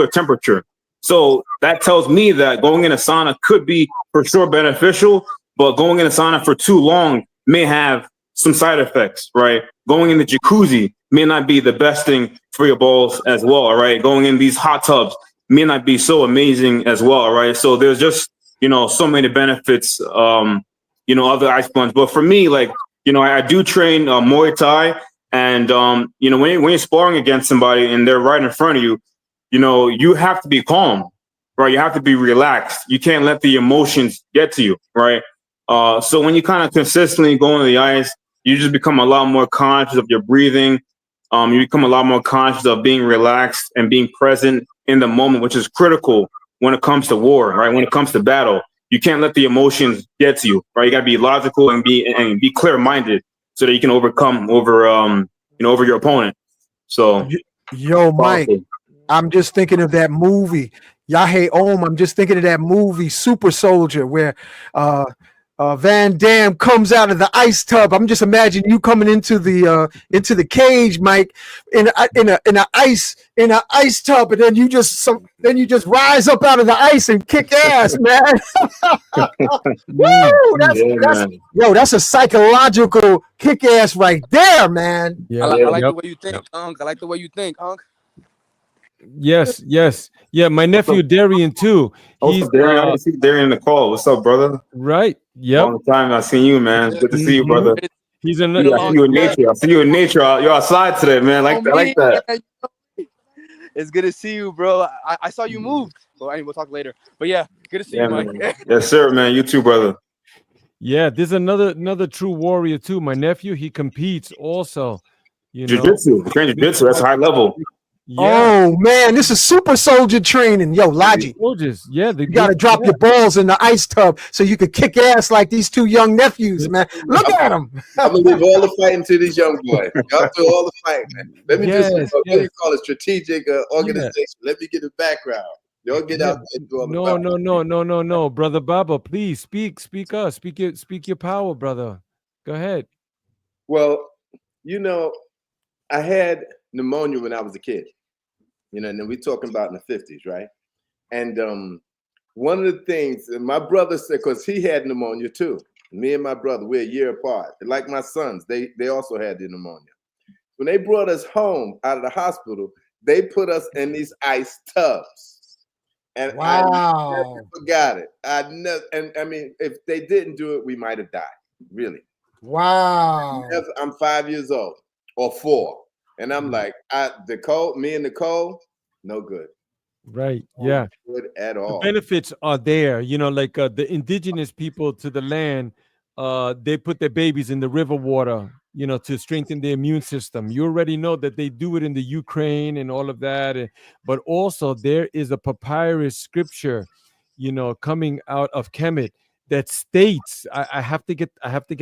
temperature. So that tells me that going in a sauna could be for sure beneficial, but going in a sauna for too long may have some side effects, right? Going in the jacuzzi may not be the best thing for your balls as well, all right? Going in these hot tubs may not be so amazing as well, right? So there's just, so many benefits, of the ice plunge. But for me, like, I do train Muay Thai, and when you're sparring against somebody and they're right in front of you, you have to be calm, right? You have to be relaxed. You can't let the emotions get to you, right? So when you kind of consistently go on the ice, you just become a lot more conscious of your breathing. You become a lot more conscious of being relaxed and being present in the moment, which is critical when it comes to war, right? When it comes to battle, you can't let the emotions get to you, right? You gotta be logical and be clear-minded so that you can over your opponent. So, Yo, Mike, I'm just thinking of that movie, Yahe Om. I'm just thinking of that movie, Super Soldier, where Van Damme comes out of the ice tub. I'm just imagining you coming into the cage, Mike, in a ice tub, and then you just rise up out of the ice and kick ass, man. Woo! That's a psychological kick ass right there, man. I like the way you think, Unc. I like the way you think, Unc. Yes. Yeah, my nephew Darian too. He's Darian. I see Darian in the call. What's up, brother? Right. Yep. Long time I seen you, man. Good to see you, brother. He's I see you in nature. I see you in nature. You're outside today, man. I like that. It's good to see you, bro. I saw you moved. Well, we'll talk later. But yeah, good to see you, Mike. Yes, sir, man. You too, brother. Yeah, there's another true warrior too. My nephew, he competes also. Jiu-jitsu. Train jiu-jitsu. That's high level. Yeah. Oh man, this is super soldier training. Yo, Logic. Soldiers. Yeah, you gotta drop your balls in the ice tub so you could kick ass like these two young nephews, man. Look at them. I'm gonna leave all the fighting to these young boys. Y'all do all the fighting, man. Let me what do you call it? Strategic organization. Let me get the background. Y'all get out there and do all the No, brother Baba, please speak up. Speak your power, brother. Go ahead. Well, I had pneumonia when I was a kid. And then we're talking about in the 50s, right? And one of the things, and my brother said, because he had pneumonia too. Me and my brother, we're a year apart. Like my sons, they also had the pneumonia. When they brought us home out of the hospital, they put us in these ice tubs. And I never forgot it. I mean, if they didn't do it, we might have died, really. Wow. I'm 5 years old or 4. And I'm like, me and Nicole, no good. Right. Yeah. No good at all. The benefits are there. Like the indigenous people to the land, they put their babies in the river water, to strengthen the immune system. You already know that they do it in the Ukraine and all of that. But also there is a papyrus scripture, coming out of Kemet that states, I have to get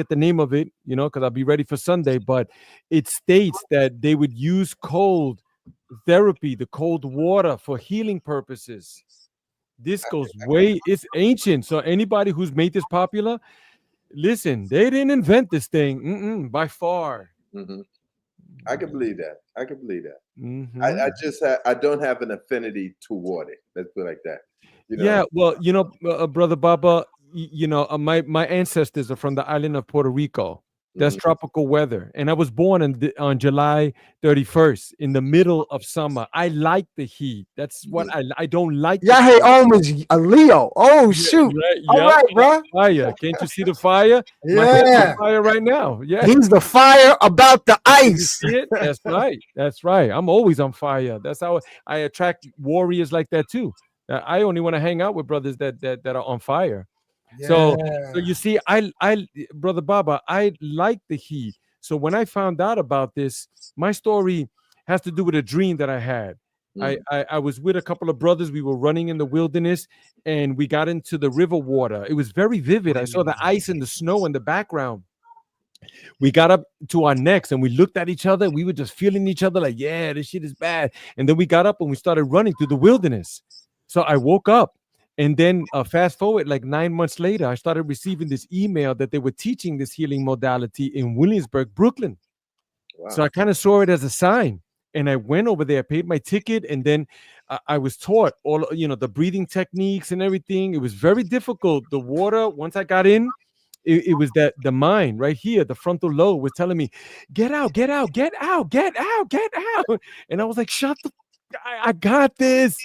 the name of it, because I'll be ready for Sunday, but it states that they would use cold therapy, the cold water, for healing purposes. This goes it's ancient. So anybody who's made this popular, listen, they didn't invent this thing by far. Mm-hmm. I can believe that. Mm-hmm. I don't have an affinity toward it. Let's put it like that. Yeah, well, brother Baba, my ancestors are from the island of Puerto Rico. That's tropical weather. And I was born on July 31st in the middle of summer. I like the heat. That's what I don't like. Yahey Om is a Leo. Oh, shoot. All right, bro. Fire. Can't you see the fire? Yeah. Fire right now. Yeah. He's the fire about the ice. See it? That's right. That's right. I'm always on fire. That's how I attract warriors like that too. I only want to hang out with brothers that are on fire. Yeah. So you see, I brother Baba, I like the heat. So when I found out about this, my story has to do with a dream that I had. I was with a couple of brothers. We were running in the wilderness and we got into the river water. It was very vivid. I saw the ice and the snow in the background. We got up to our necks and we looked at each other and we were just feeling each other like, yeah, this shit is bad. And then we got up and we started running through the wilderness. So I woke up, and then fast forward like 9 months later, I started receiving this email that they were teaching this healing modality in Williamsburg, Brooklyn. So Wow. I kind of saw it as a sign. And I went over there, paid my ticket, and then I was taught all, the breathing techniques and everything. It was very difficult. The water, once I got in, it was that the mind right here, the frontal lobe was telling me, get out, get out, get out, get out, get out. And I was like, shut the, I got this,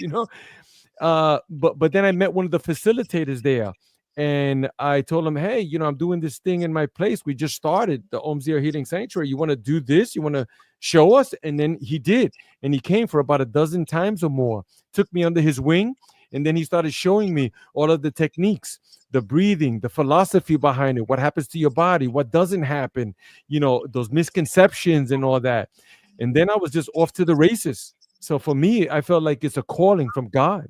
but then I met one of the facilitators there, and I told him, hey, I'm doing this thing in my place. We just started the Omziel Healing Sanctuary. You want to do this? You want to show us? And then he did, and he came for about a dozen times or more. Took me under his wing, and then he started showing me all of the techniques, the breathing, the philosophy behind it, what happens to your body, what doesn't happen, those misconceptions and all that. And then I was just off to the races. So for me, I felt like it's a calling from God.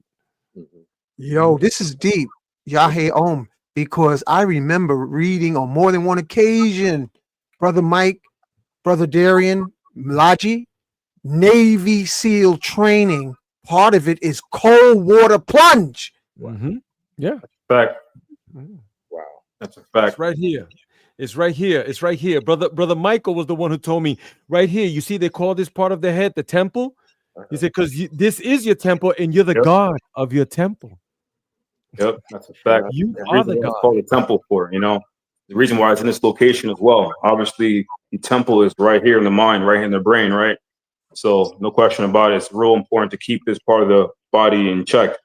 Mhm. Yo, this is deep, Yahey Om, because I remember reading on more than one occasion, Brother Mike, Brother Darian, Mlaji, Navy SEAL training. Part of it is cold water plunge. Mm-hmm. Yeah. Fact. Mm. Wow. That's a fact. It's right here. It's right here. It's right here. Brother Michael was the one who told me right here. You see, they call this part of the head the temple. He said, because this is your temple and you're the Yep. God of your temple. Yep, that's a fact. You The are reason the why it's God. called a temple for, the reason why it's in this location as well. Obviously, the temple is right here in the mind, right here in the brain, right? So no question about it. It's real important to keep this part of the body in check.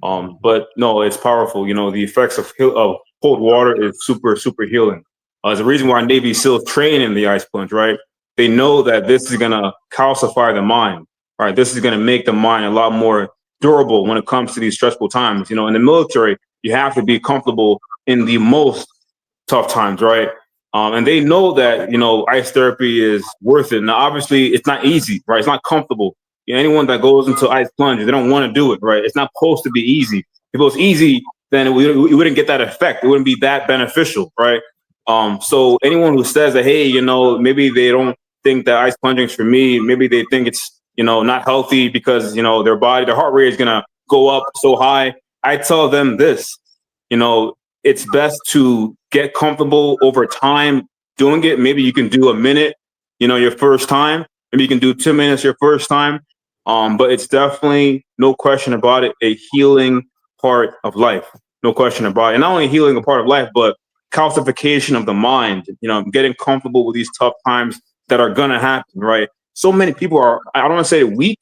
But no, it's powerful. The effects of cold water is super, super healing. There's a reason why Navy SEALs train in the ice plunge, right? They know that this is gonna calcify the mind, right? This is gonna make the mind a lot more durable when it comes to these stressful times. In the military, you have to be comfortable in the most tough times, right? And they know that ice therapy is worth it. Now, obviously, it's not easy, right? It's not comfortable. Anyone that goes into ice plunge, they don't want to do it, right? It's not supposed to be easy. If it was easy, then we wouldn't get that effect. It wouldn't be that beneficial, right? So anyone who says that, hey, maybe they don't think that ice plunging is for me, maybe they think it's not healthy because their heart rate is gonna go up so high. I tell them this, it's best to get comfortable over time doing it. Maybe you can do a minute, your first time. Maybe you can do 2 minutes your first time. But it's definitely, no question about it, a healing part of life. No question about it. And not only healing a part of life, but calcification of the mind, getting comfortable with these tough times that are going to happen, right? So many people are, I don't want to say weak,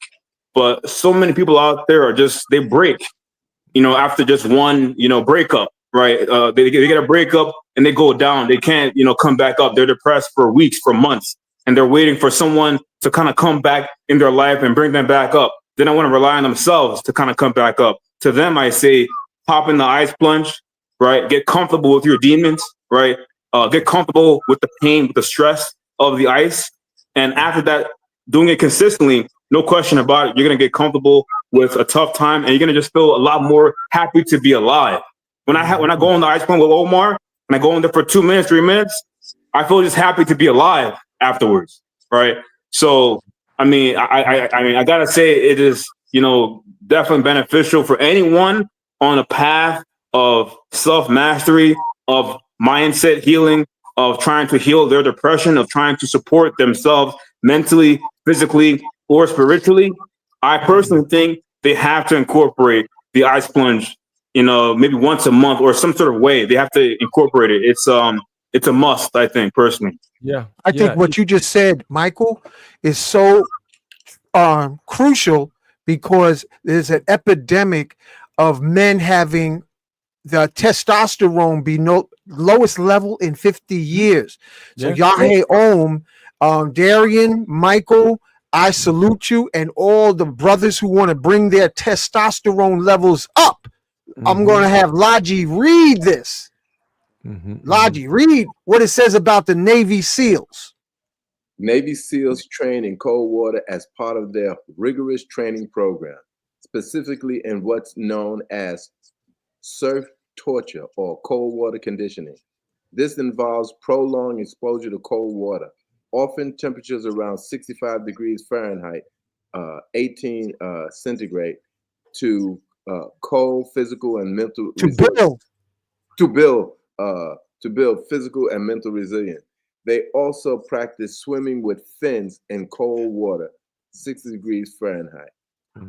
but so many people out there are they break, after just one, breakup, right? They get a breakup and they go down. They can't, come back up. They're depressed for weeks, for months, and they're waiting for someone to kind of come back in their life and bring them back up. They don't want to rely on themselves to kind of come back up. To them, I say, pop in the ice plunge, right? Get comfortable with your demons, right? Get comfortable with the pain, with the stress of the ice. And after that, doing it consistently, no question about it, you're going to get comfortable with a tough time, and you're going to just feel a lot more happy to be alive. When I go on the ice plunge with Omar, and I go in there for 2 minutes, 3 minutes, I feel just happy to be alive afterwards, right? So, I mean, I gotta say, it is, definitely beneficial for anyone on a path of self-mastery, of mindset healing, of trying to heal their depression, of trying to support themselves mentally, physically, or spiritually. I personally think they have to incorporate the ice plunge, maybe once a month or some sort of way. They have to incorporate it. It's a must, I think, personally. Yeah. I think what you just said, Michael, is so crucial because there's an epidemic of men having the testosterone be lowest level in 50 years. So Yahe Om, Darian, Michael, I salute you and all the brothers who want to bring their testosterone levels up. I'm going to have Laji read this. Laji, read what it says about the Navy SEALs. Navy SEALs train in cold water as part of their rigorous training program, specifically in what's known as surf torture or cold water conditioning. This involves prolonged exposure to cold water, often temperatures around 65 degrees Fahrenheit, 18 centigrade, to cold physical and mental To resilience. build. To build physical and mental resilience. They also practice swimming with fins in cold water, 60 degrees Fahrenheit.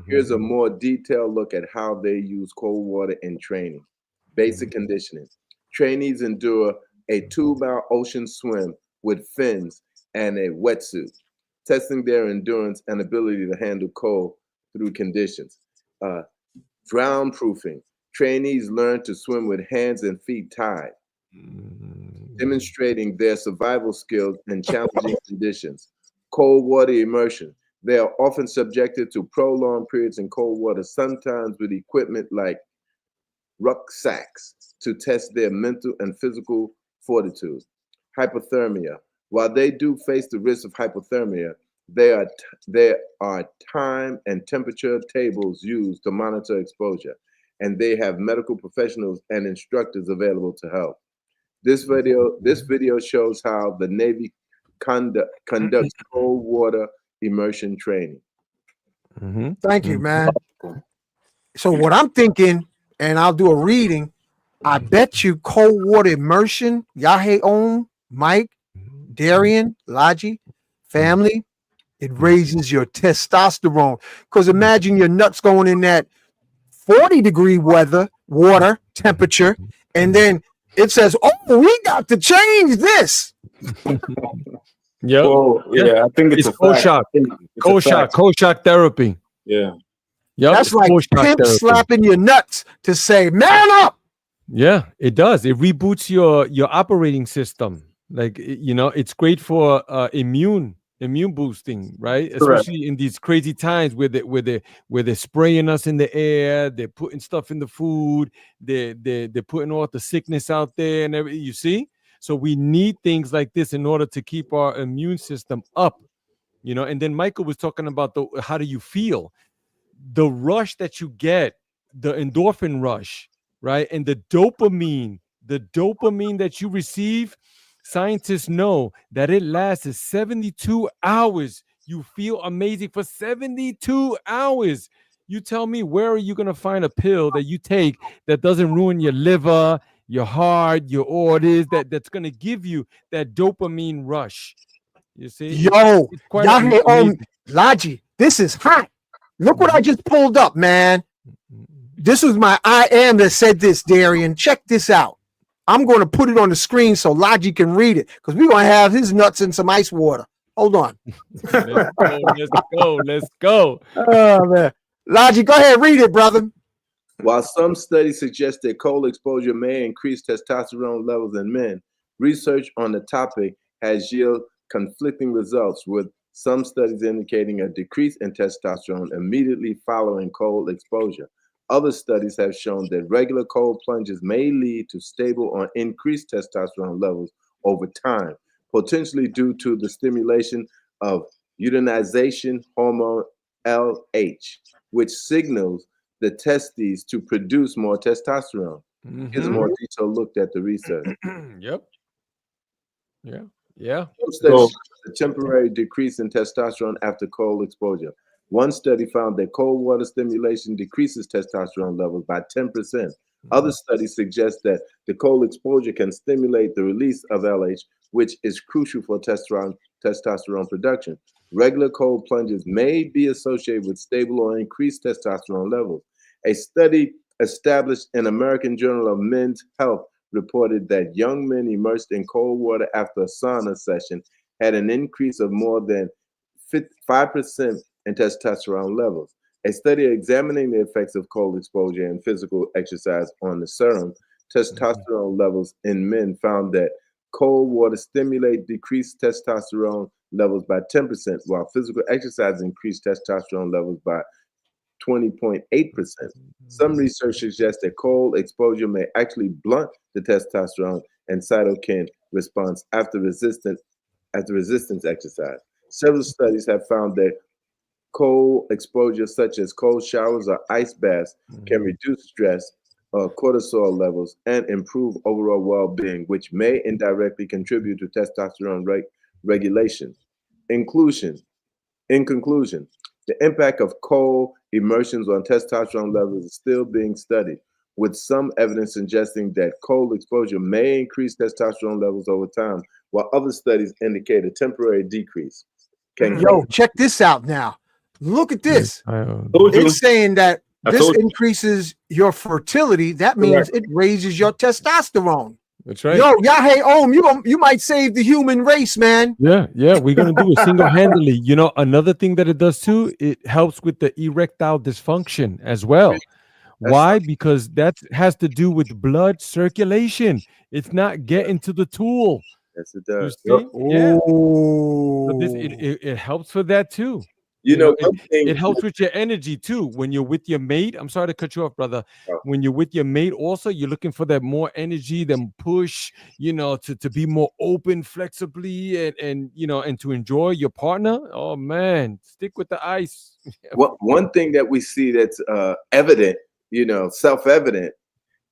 Here's a more detailed look at how they use cold water in training. Basic conditioning. Trainees endure a 2-mile ocean swim with fins and a wetsuit, testing their endurance and ability to handle cold through conditions. Drown proofing. Trainees learn to swim with hands and feet tied, demonstrating their survival skills in challenging conditions. Cold water immersion. They are often subjected to prolonged periods in cold water, sometimes with equipment like rucksacks to test their mental and physical fortitude. Hypothermia. While they do face the risk of hypothermia, there are time and temperature tables used to monitor exposure, and they have medical professionals and instructors available to help. This video shows how the Navy conducts cold water immersion training. Thank you, man. So what I'm thinking, and I'll do a reading, I bet you cold water immersion, Yahe Om, Mike, Darian, Laji, family, it raises your testosterone. Because imagine your nuts going in that 40-degree water temperature, and then it says, "Oh, we got to change this." Yep. Well, yeah, I think it's a cold fact. shock. I think it's a Cold shock. fact. Cold shock therapy. Yeah. Yep. That's it's like cold shock pimp therapy. slapping your nuts to say, "Man up." Yeah, it does. It reboots your operating system. Like it's great for immune boosting, right? Correct. Especially in these crazy times where they're spraying us in the air, they're putting stuff in the food, they're putting all the sickness out there and everything. You see, so we need things like this in order to keep our immune system up. And then Michael was talking about how do you feel, the rush that you get, the endorphin rush, right? And the dopamine that you receive, scientists know that it lasts 72 hours. You feel amazing for 72 hours. You tell me, where are you going to find a pill that you take that doesn't ruin your liver, your heart, your orders, that's going to give you that dopamine rush? You see? Yo, it's quite Yahe Om, amazing. Laji, this is hot. Look what I just pulled up, man. This was my I am that said this, Darian. Check this out. I'm going to put it on the screen so Logic can read it, because we're going to have his nuts in some ice water. Hold on. Let's go. Oh, man. Logic, go ahead, read it, brother. While some studies suggest that cold exposure may increase testosterone levels in men, research on the topic has yielded conflicting results, with some studies indicating a decrease in testosterone immediately following cold exposure. Other studies have shown that regular cold plunges may lead to stable or increased testosterone levels over time, potentially due to the stimulation of luteinization hormone LH, which signals the testes to produce more testosterone. Here's a more detailed look at the research. Yep. Yeah. Some studies show a temporary decrease in testosterone after cold exposure. One study found that cold water stimulation decreases testosterone levels by 10%. Other studies suggest that the cold exposure can stimulate the release of LH, which is crucial for testosterone production. Regular cold plunges may be associated with stable or increased testosterone levels. A study established in American Journal of Men's Health reported that young men immersed in cold water after a sauna session had an increase of more than 5% in testosterone levels. A study examining the effects of cold exposure and physical exercise on the serum testosterone levels in men found that cold water stimulate decreased testosterone levels by 10%, while physical exercise increased testosterone levels by 20.8%. Some research suggests that cold exposure may actually blunt the testosterone and cytokine response after resistance exercise. Several studies have found that cold exposure, such as cold showers or ice baths, can reduce stress, cortisol levels, and improve overall well-being, which may indirectly contribute to testosterone regulation. In conclusion, The impact of cold immersions on testosterone levels is still being studied, with some evidence suggesting that cold exposure may increase testosterone levels over time, while other studies indicate a temporary decrease. Yo, check this out now. Look at this. Told you. It's saying that I this told you. increases your fertility. That means it raises your testosterone. That's right. Yo, Yahey Om, you might save the human race, man. Yeah, we're gonna do it single-handedly. You know, another thing that it does too, it helps with the erectile dysfunction as well. Why? Because that has to do with blood circulation. It's not getting to the tool. Yes, it does. You see? Yeah. Oh. So it helps with that too. You know, it helps with your energy too. When you're with your mate, I'm sorry to cut you off, brother. When you're with your mate, also you're looking for that more energy, them push, to be more open, flexibly, and to enjoy your partner. Oh man, stick with the ice. Well, one thing that we see that's evident, self-evident,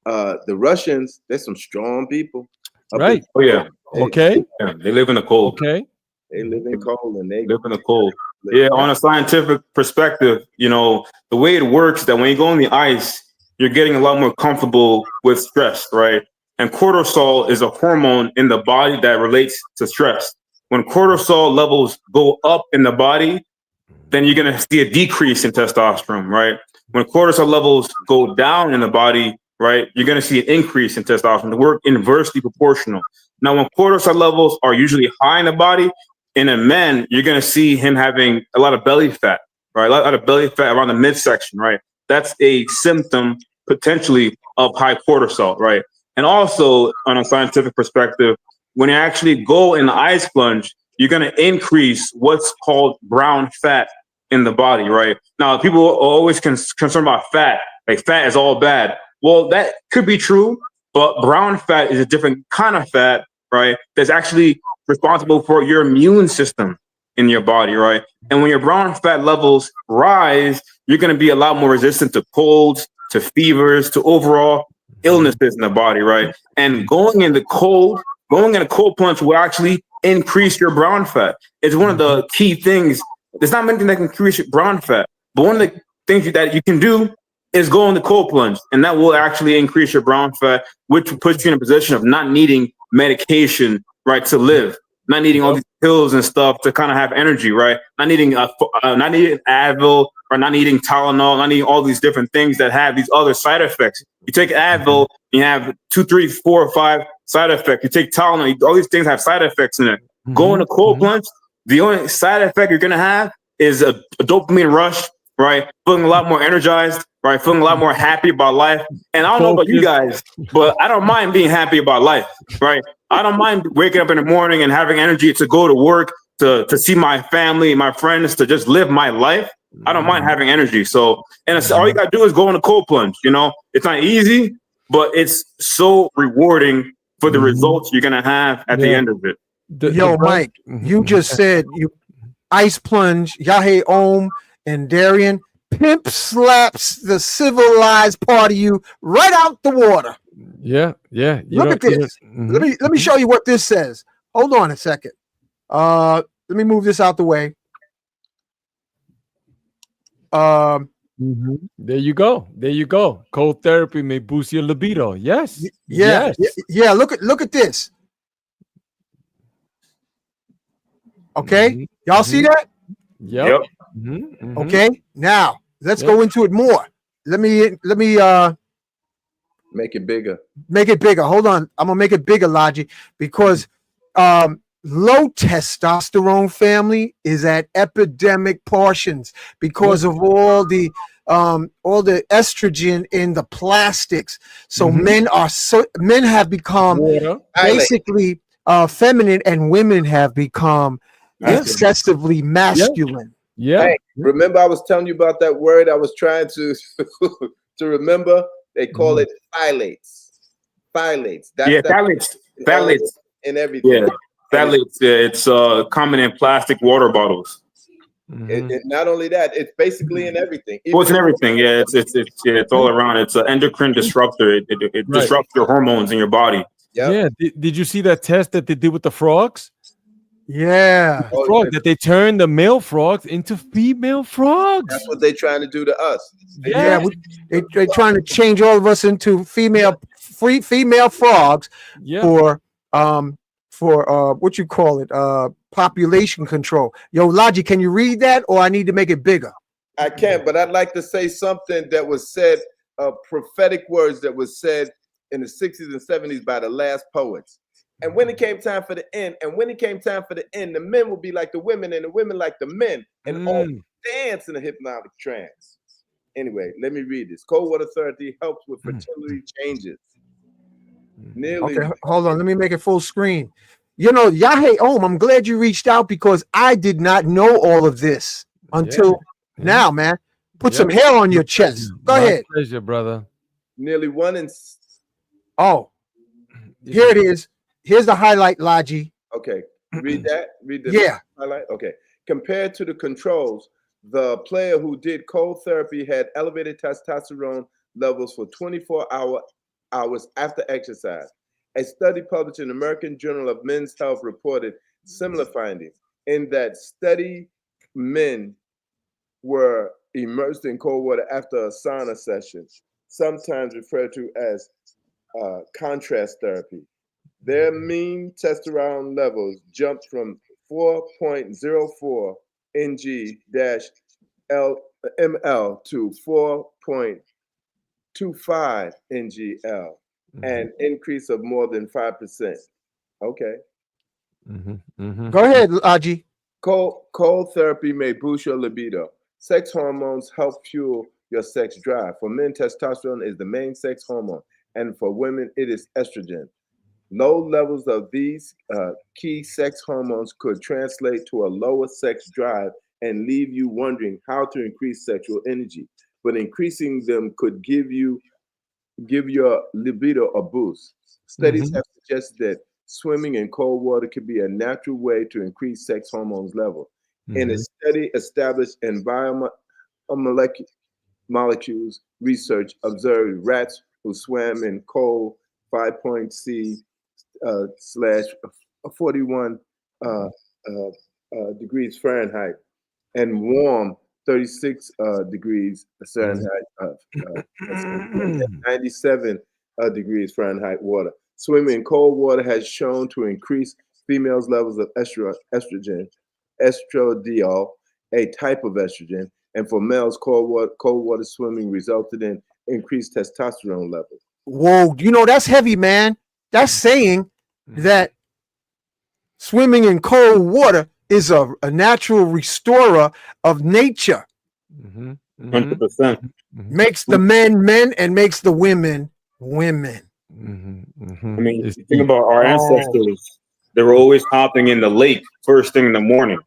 the Russians, they're some strong people. Right. Oh yeah. Okay. Yeah, they live in the cold. Okay. They live in cold and they live in the cold. Yeah, on a scientific perspective, the way it works, that when you go on the ice, you're getting a lot more comfortable with stress, right? And cortisol is a hormone in the body that relates to stress. When cortisol levels go up in the body, then you're going to see a decrease in testosterone, right? When cortisol levels go down in the body, right, you're going to see an increase in testosterone. They work inversely proportional. Now, when cortisol levels are usually high in the body, in a man, you're going to see him having a lot of belly fat, right? A lot of belly fat around the midsection, right? That's a symptom potentially of high cortisol, right? And also, on a scientific perspective, when you actually go in the ice plunge, you're going to increase what's called brown fat in the body, right? Now, people are always concerned about fat, like fat is all bad. Well, that could be true, but brown fat is a different kind of fat, right? That's actually responsible for your immune system in your body, right? And when your brown fat levels rise, you're going to be a lot more resistant to colds, to fevers, to overall illnesses in the body, right? And going in a cold plunge will actually increase your brown fat. It's one of the key things. There's not many things that can increase your brown fat, but one of the things that you can do is go in the cold plunge, and that will actually increase your brown fat, which puts you in a position of not needing medication, right, to live, not needing all these pills and stuff to kind of have energy, right? Not needing Advil, or not needing Tylenol, not needing all these different things that have these other side effects. You take Advil, you have 2, 3, 4, 5 side effects. You take Tylenol, all these things have side effects in it. Go in a cold plunge, the only side effect you're gonna have is a dopamine rush, right? Feeling a lot more energized, right? Feeling a lot more happy about life. And I don't know about you guys, but I don't mind being happy about life, right? I don't mind waking up in the morning and having energy to go to work, to see my family, my friends, to just live my life. I don't mind having energy. So, and it's, all you gotta do is go in a cold plunge. It's not easy, but it's so rewarding for the results you're gonna have at the end of it. Mike, you just said you ice plunge, Yahe Om and Darian. Pimp slaps the civilized part of you right out the water. Yeah. Look at this. Let me show you what this says. Hold on a second. Let me move this out the way. There you go. Cold therapy may boost your libido. Yes. Yeah. Look at this. Okay, y'all see that? Yep. Okay, now let's go into it more. Let me make it bigger. Hold on, I'm gonna make it bigger, Logic, because low testosterone family is at epidemic portions because of all the estrogen in the plastics. So men have become basically feminine, and women have become excessively masculine. Hey, remember I was telling you about that word I was trying to to remember? They call it phthalates. Phthalates. Phthalates. In everything. Yeah, phthalates. It's common in plastic water bottles. It, not only that, it's basically in everything. Well, it's in everything. Yeah, it's all around. It's an endocrine disruptor. It disrupts your hormones in your body. Yep. Yeah. Did you see that test that they did with the frogs? Yeah. Oh, Frog that they turn the male frogs into female frogs. that's what they're trying to do to us. Yeah, Yeah, they're trying to change all of us into female frogs yeah. for what you call it, population control. Yo, Logic, can you read that, or I need to make it bigger? I can't, but I'd like to say something that was said, prophetic words that was said in the 60s and 70s by the last poets. And when it came time for the end, the men will be like the women and the women like the men, and all dance in a hypnotic trance. Anyway, let me read this. Cold water therapy helps with fertility changes. Nearly. Okay, hold on. Let me make it full screen. You know, Yahey Om, I'm glad you reached out because I did not know all of this until now, man. Put some hair on your chest. Go ahead. Pleasure, brother. Nearly 1 in. Oh, here it is. Here's the highlight, Logi. Okay, read that. Read the highlight. Okay. Compared to the controls, the player who did cold therapy had elevated testosterone levels for 24 hours after exercise. A study published in the American Journal of Men's Health reported similar findings. In that study, men were immersed in cold water after a sauna session, sometimes referred to as contrast therapy. Their mean testosterone levels jumped from 4.04 ng-ml to 4.25 ngl, an increase of more than 5%. Okay. Go ahead, Logi. Cold therapy may boost your libido. Sex hormones help fuel your sex drive. For men, testosterone is the main sex hormone, and for women, it is estrogen. Low levels of these key sex hormones could translate to a lower sex drive and leave you wondering how to increase sexual energy. But increasing them could give your libido a boost. Studies have suggested that swimming in cold water could be a natural way to increase sex hormones level. In a study established in biomolecules research observed rats who swam in cold 5.C / 41 degrees Fahrenheit and warm 36 degrees Fahrenheit, 97 degrees Fahrenheit water. Swimming in cold water has shown to increase females' levels of estrogen, estradiol, a type of estrogen, and for males, cold water swimming resulted in increased testosterone levels. Whoa, you know, that's heavy, man. That's saying that swimming in cold water is a natural restorer of nature. 100%. Makes the men and makes the women women. I mean, you think about our ancestors, they were always hopping in the lake first thing in the morning,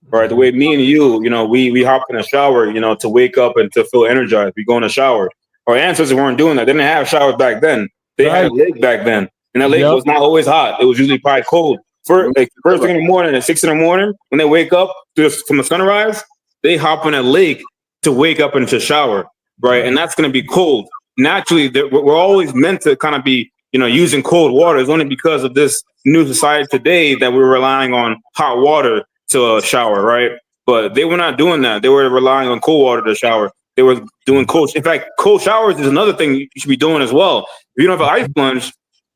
right? The way me and you, we hop in a shower, to wake up and to feel energized. We go in a shower. Our ancestors weren't doing that. They didn't have showers back then. They had a lake back then. And that lake was not always hot. It was usually probably cold. First thing in the morning at 6 in the morning, when they wake up from the sunrise, they hop in a lake to wake up into shower, right? And that's going to be cold. Naturally, we're always meant to kind of be, using cold water. It's only because of this new society today that we're relying on hot water to shower, right? But they were not doing that. They were relying on cold water to shower. They were doing cold. In fact, cold showers is another thing you should be doing as well. If you don't have an ice plunge,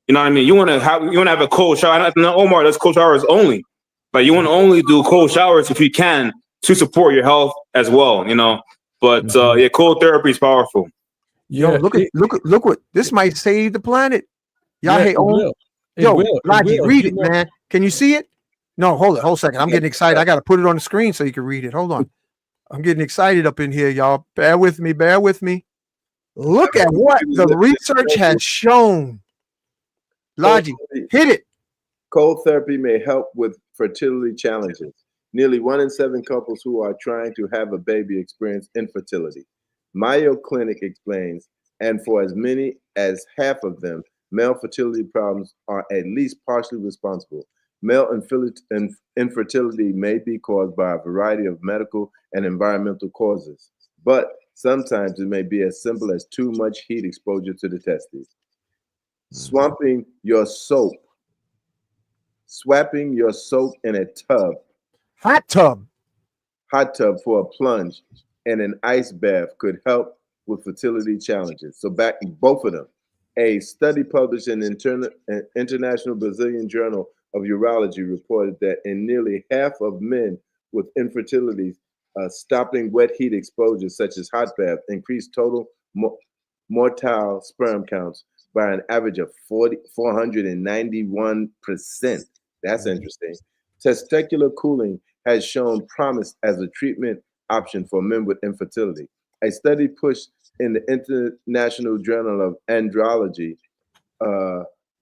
you know what I mean? You want to have a cold shower. No, Omar, that's cold showers only. But you want to only do cold showers if you can to support your health as well, But cold therapy is powerful. Yo, look what this might save the planet. Yahey Om. Yo, Logi, read it, man. Can you see it? No, hold a second. I'm getting excited. I got to put it on the screen so you can read it. Hold on. I'm getting excited up in here, y'all. Bear with me. Look at what the research has shown. Logi, hit it. Cold therapy may help with fertility challenges. Nearly 1 in 7 couples who are trying to have a baby experience infertility. Mayo Clinic explains, and for as many as half of them, male fertility problems are at least partially responsible. Male infertility may be caused by a variety of medical and environmental causes, but sometimes it may be as simple as too much heat exposure to the testes. Swamping your soap Swapping your soap in a Hot tub. hot tub for a plunge and an ice bath could help with fertility challenges. So back both of them. A study published in International Brazilian Journal of Urology reported that in nearly half of men with infertility, stopping wet heat exposure such as hot bath increased total mortile sperm counts by an average of 491%. That's interesting. Testicular cooling has shown promise as a treatment option for men with infertility. A study pushed in the International Journal of Andrology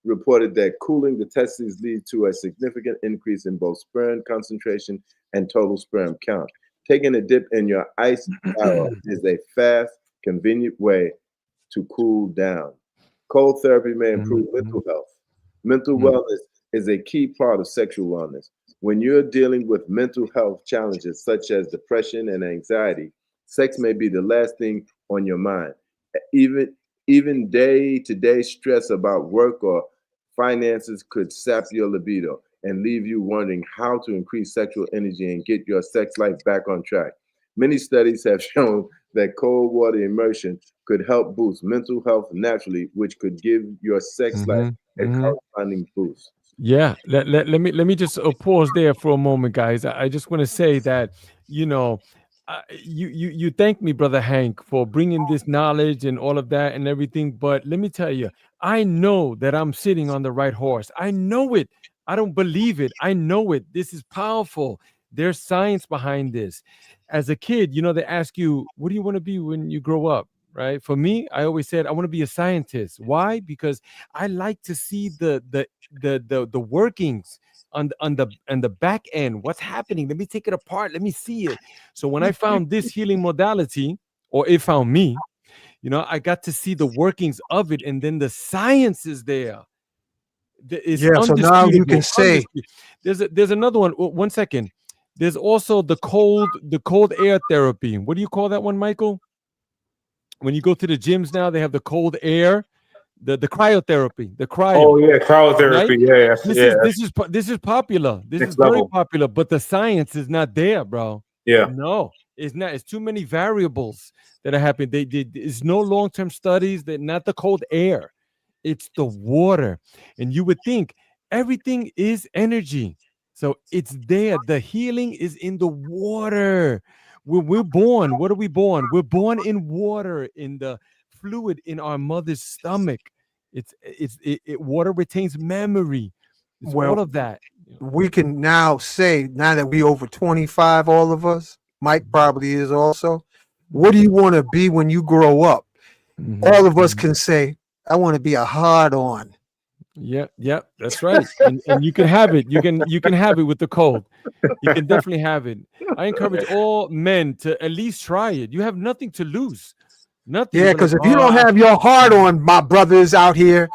reported that cooling the testes leads to a significant increase in both sperm concentration and total sperm count. Taking a dip in your ice shower is a fast, convenient way to cool down. Cold therapy may improve mental health. Mental wellness is a key part of sexual wellness. When you're dealing with mental health challenges such as depression and anxiety, sex may be the last thing on your mind. Even day-to-day stress about work or finances could sap your libido and leave you wondering how to increase sexual energy and get your sex life back on track. Many studies have shown that cold water immersion could help boost mental health naturally, which could give your sex life a corresponding boost. Yeah, let me just pause there for a moment, guys. I just want to say that, you know, you thank me, brother Hank, for bringing this knowledge and all of that and everything. But let me tell you, I know that I'm sitting on the right horse. I know it. I don't believe it. I know it. This is powerful. There's science behind this. As a kid, you know, they ask you, what do you want to be when you grow up? Right? For me, I always said I want to be a scientist. Why? Because I like to see the workings on the back end. What's happening? Let me take it apart. Let me see it. So when I found this healing modality, or it found me, you know, I got to see the workings of it, and then the science is there. It's So now you can say, There's another one. 1 second. There's also the cold air therapy. What do you call that one, Michael? When you go to the gyms now, they have the cold air, the cryotherapy, the cryo. Oh yeah, cryotherapy. Right? Yeah, This is popular. This Next is very level. popular, but the science is not there, bro. Yeah. No, it's not. It's too many variables that are happening. It's no long-term studies. That not the cold air. It's the water, and you would think everything is energy. So it's there. The healing is in the water. When we're born, what are we born? We're born in water, in the fluid in our mother's stomach. Water retains memory. It's all well, of that. we can now say, now that we over 25, all of us, Mike probably is also, what do you want to be when you grow up? All of us can say, I want to be a hard on. Yeah, that's right. And you can have it. You can have it with the cold. You can definitely have it. I encourage all men to at least try it. You have nothing to lose. Nothing. Yeah, because if you don't have your heart on, my brothers out here,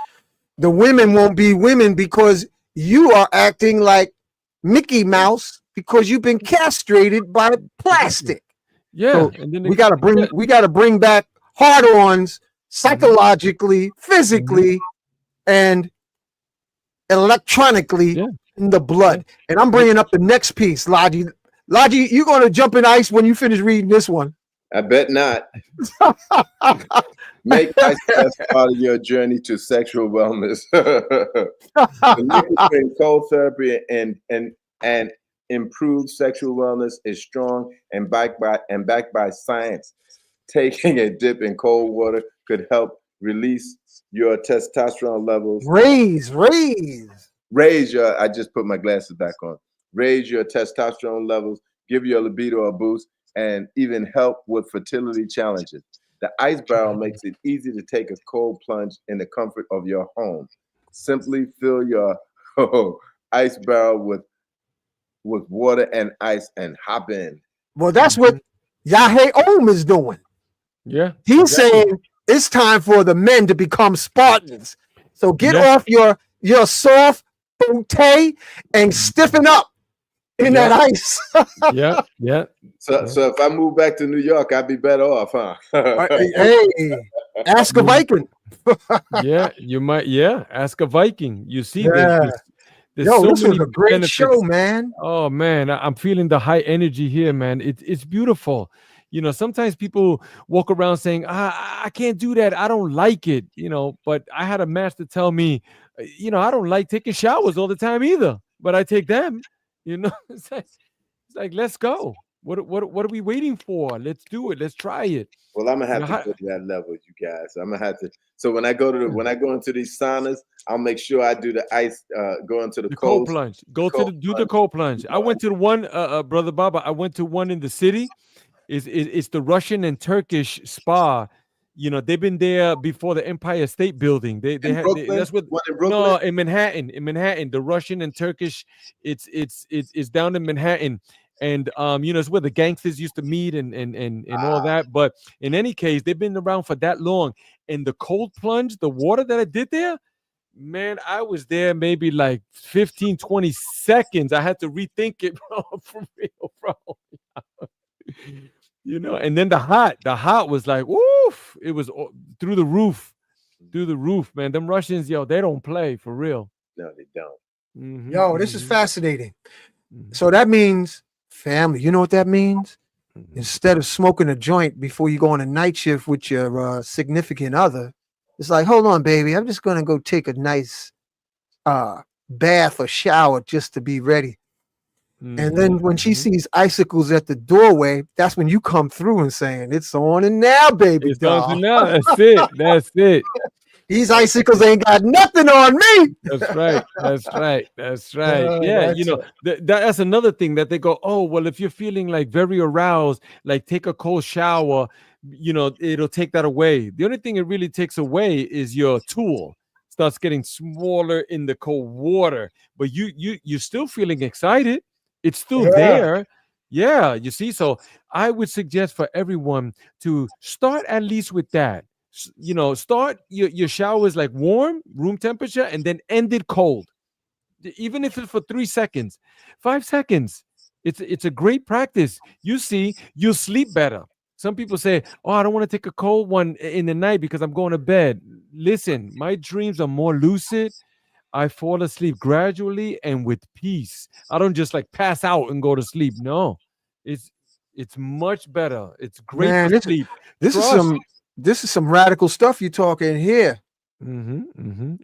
the women won't be women because you are acting like Mickey Mouse because you've been castrated by plastic. Yeah, so and then we gotta bring back hard-ons psychologically, physically, and electronically in the blood. And I'm bringing up the next piece, Lodgy. Lodgy, you're going to jump in ice when you finish reading this one. I bet not. Make ice baths part of your journey to sexual wellness. The link between cold therapy and improved sexual wellness is strong and backed by science. Taking a dip in cold water could help release your testosterone levels. Raise your, I just put my glasses back on. Raise your testosterone levels, give your libido a boost, and even help with fertility challenges. The ice barrel makes it easy to take a cold plunge in the comfort of your home. Simply fill your ice barrel with water and ice and hop in. Well, that's what Yahey Om is doing. Yeah. He's saying it's time for the men to become Spartans. So get off your soft bootay and stiffen up in that ice. Yeah. So if I move back to New York, I'd be better off, huh? Hey, ask a Viking. Yeah, you might. Yeah, ask a Viking. You see, there's There's Yo, so this was many a great show, benefits. man. Oh man, I'm feeling the high energy here, man. It's beautiful. Sometimes people walk around saying, I can't do that. I don't like it. But I had a master tell me, I don't like taking showers all the time either, but I take them. It's like let's go. What are we waiting for? Let's do it. Let's try it. Well, I'm gonna have to How- go to that level, you guys. I'm gonna have to. So when I go into these saunas, I'll make sure I do the ice. Go into the The cold cold. plunge. Go to cold the do the plunge. cold plunge. I went to the one, brother Baba. I went to one in the city. It's the Russian and Turkish spa. They've been there before the Empire State Building. They In had Brooklyn, that's what one in Brooklyn. no in Manhattan. In Manhattan, the Russian and Turkish. It's down in Manhattan, and it's where the gangsters used to meet and all that. But in any case, they've been around for that long. And the cold plunge, the water that I did there. Man, I was there maybe like 15, 20 seconds. I had to rethink it, bro, for real, bro. And then the hot was like, woof, it was through the roof, man. Them Russians, yo, they don't play for real. No, they don't. Yo, this is fascinating. So that means family. You know what that means? Instead of smoking a joint before you go on a night shift with your significant other, it's like, hold on, baby. I'm just gonna go take a nice bath or shower just to be ready. And then when she sees icicles at the doorway, that's when you come through and saying, "It's on and now, baby doll." Now. That's it. That's it. These icicles ain't got nothing on me. That's right. That's right. That's right. Yeah, that's another thing that they go, oh, well, if you're feeling like very aroused, like take a cold shower, it'll take that away. The only thing it really takes away is your tool starts getting smaller in the cold water, but you're still feeling excited. It's still there. Yeah, you see. So I would suggest for everyone to start at least with that. Start your showers like warm, room temperature, and then end it cold. Even if it's for 3 seconds, 5 seconds. It's a great practice. You see, you'll sleep better. Some people say, oh, I don't want to take a cold one in the night because I'm going to bed. Listen, my dreams are more lucid. I fall asleep gradually and with peace. I don't just like pass out and go to sleep. No, it's much better. It's great for sleep. This is some radical stuff you're talking here.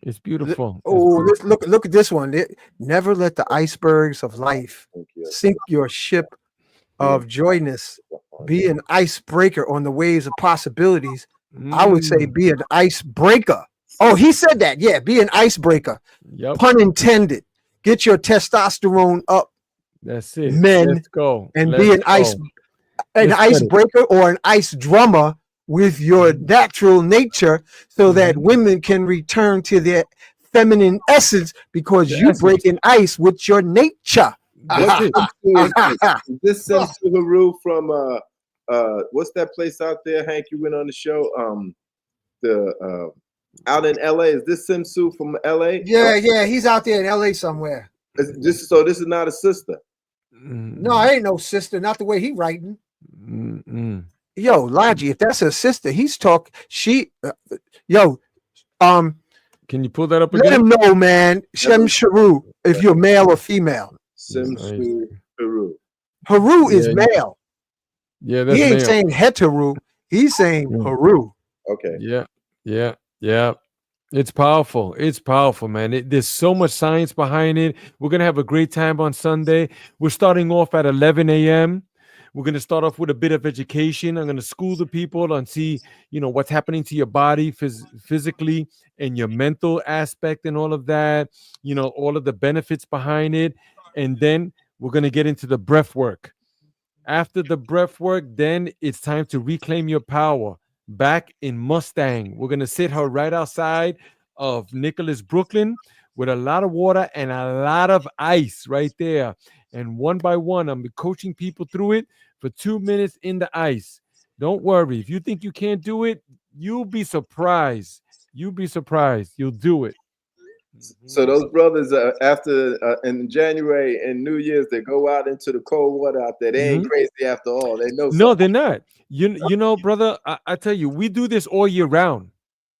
It's beautiful. Look at this one. Never let the icebergs of life sink your ship of joyness. Be an icebreaker on the waves of possibilities. I would say be an icebreaker. Oh, he said that. Yeah, be an icebreaker. Yep. Pun intended. Get your testosterone up. That's it. Men. Let's go. And be an icebreaker or an ice drummer with your natural nature so that women can return to their feminine essence because you breaking ice with your nature. Is this Simsu Haru from what's that place out there, Hank? You went on the show. Out in LA. Is this Simsu from LA? Yeah, he's out there in LA somewhere. This is not a sister. No, I ain't no sister, not the way he writing. Yo, Logi, if that's her sister, he's talk. Can you pull that up again? Let him know, man. Shem Sharu, if you're male or female. Simsu Haru. Haru is male. Yeah, that's he ain't male. saying hetero. He's saying Haru. Okay. Yeah. It's powerful. It's powerful, man. There's so much science behind it. We're going to have a great time on Sunday. We're starting off at 11 a.m. We're going to start off with a bit of education. I'm going to school the people and see, what's happening to your body physically and your mental aspect and all of that, all of the benefits behind it. And then we're going to get into the breath work. After the breath work, then it's time to reclaim your power. Back in Mustang, we're gonna sit her right outside of Nicholas, Brooklyn, with a lot of water and a lot of ice right there. And one by one, I'm coaching people through it for 2 minutes in the ice. Don't worry. If you think you can't do it, you'll be surprised. You'll do it. So those brothers, after in January and New Year's, they go out into the cold water out there. They ain't crazy after all. They know. No, they're not. You know, brother. I tell you, we do this all year round.